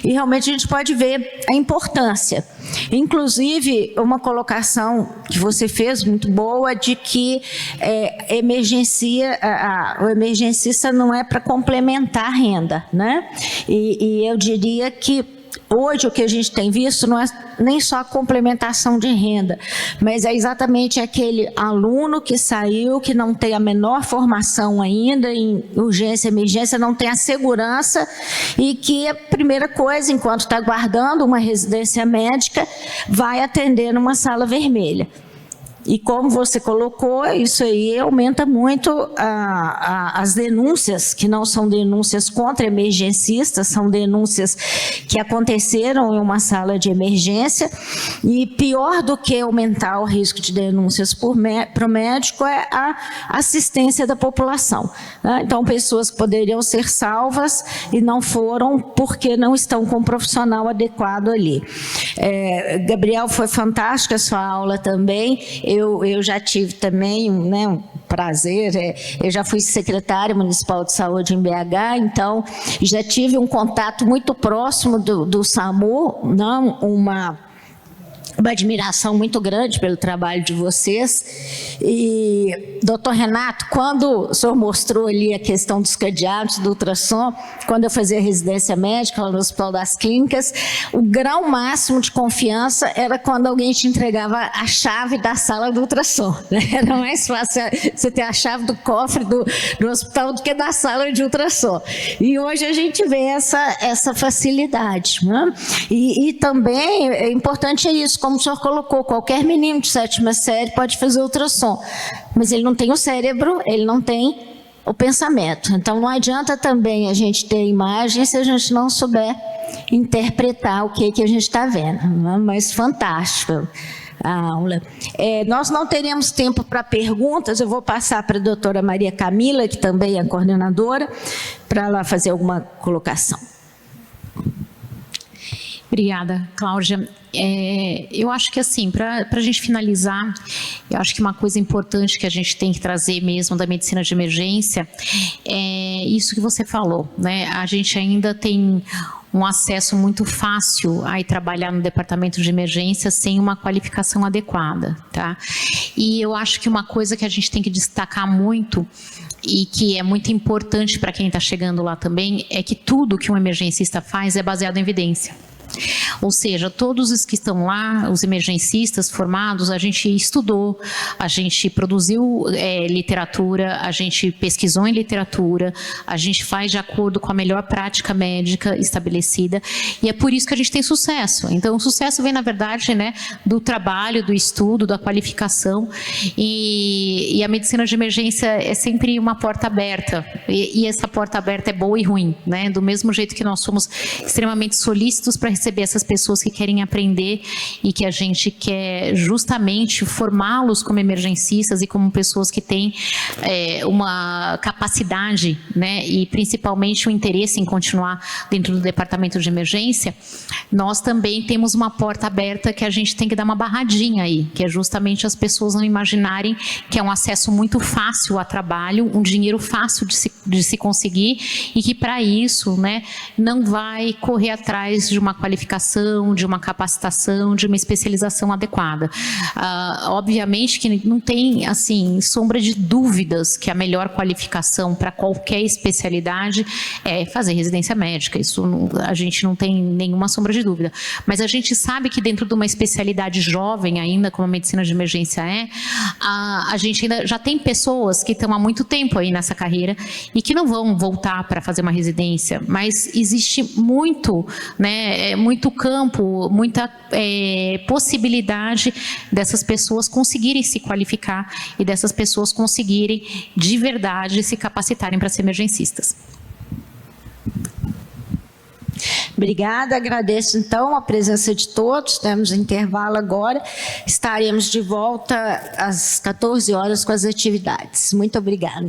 e realmente a gente pode ver a importância. Inclusive, uma colocação que você fez muito boa de que o emergencista não é para complementar a renda, né? E eu diria que hoje o que a gente tem visto não é nem só a complementação de renda, mas é exatamente aquele aluno que saiu, que não tem a menor formação ainda em urgência e emergência, não tem a segurança e que a primeira coisa, enquanto está aguardando uma residência médica, vai atender numa sala vermelha. E como você colocou, isso aí aumenta muito as denúncias, que não são denúncias contra emergencistas, são denúncias que aconteceram em uma sala de emergência. E pior do que aumentar o risco de denúncias para o médico é a assistência da população, né? Então, pessoas que poderiam ser salvas e não foram porque não estão com um profissional adequado ali. Gabriel, foi fantástica a sua aula também. Eu já tive também, né, um prazer, eu já fui secretária municipal de saúde em BH, então já tive um contato muito próximo do SAMU, não uma admiração muito grande pelo trabalho de vocês. E, doutor Renato, quando o senhor mostrou ali a questão dos cadeados, do ultrassom, quando eu fazia residência médica lá no Hospital das Clínicas, o grau máximo de confiança era quando alguém te entregava a chave da sala do ultrassom, né? Era mais fácil você ter a chave do cofre do hospital do que da sala de ultrassom. E hoje a gente vê essa facilidade, né? E também é importante isso, como o senhor colocou, qualquer menino de 7ª série pode fazer ultrassom, mas ele não tem o cérebro, ele não tem o pensamento. Então não adianta também a gente ter imagem se a gente não souber interpretar o que a gente está vendo, né? Mas fantástico a aula. Nós não teremos tempo para perguntas, eu vou passar para a doutora Maria Camila, que também é coordenadora, para ela fazer alguma colocação. Obrigada, Cláudia. Eu acho que assim, para a gente finalizar, eu acho que uma coisa importante que a gente tem que trazer mesmo da medicina de emergência é isso que você falou, né? A gente ainda tem um acesso muito fácil a ir trabalhar no departamento de emergência sem uma qualificação adequada, tá? E eu acho que uma coisa que a gente tem que destacar muito e que é muito importante para quem está chegando lá também é que tudo que um emergencista faz é baseado em evidência. Ou seja, todos os que estão lá, os emergencistas formados, a gente estudou, a gente produziu literatura, a gente pesquisou em literatura, a gente faz de acordo com a melhor prática médica estabelecida, e é por isso que a gente tem sucesso. Então, o sucesso vem, na verdade, né, do trabalho, do estudo, da qualificação, e a medicina de emergência é sempre uma porta aberta, e essa porta aberta é boa e ruim, né? Do mesmo jeito que nós somos extremamente solícitos para receber essas pessoas que querem aprender e que a gente quer justamente formá-los como emergencistas e como pessoas que têm uma capacidade, né, e principalmente o interesse em continuar dentro do departamento de emergência, nós também temos uma porta aberta que a gente tem que dar uma barradinha aí, que é justamente as pessoas não imaginarem que é um acesso muito fácil a trabalho, um dinheiro fácil de se conseguir e que para isso, né, não vai correr atrás de uma qualificação, de uma capacitação, de uma especialização adequada. Obviamente que não tem, assim, sombra de dúvidas que a melhor qualificação para qualquer especialidade é fazer residência médica. Isso a gente não tem nenhuma sombra de dúvida. Mas a gente sabe que dentro de uma especialidade jovem ainda, como a medicina de emergência a gente ainda já tem pessoas que estão há muito tempo aí nessa carreira e que não vão voltar para fazer uma residência, mas existe muito, né, muito campo, muita possibilidade dessas pessoas conseguirem se qualificar e dessas pessoas conseguirem de verdade se capacitarem para ser emergencistas. Obrigada, agradeço então a presença de todos, temos intervalo agora, estaremos de volta às 14 horas com as atividades. Muito obrigada.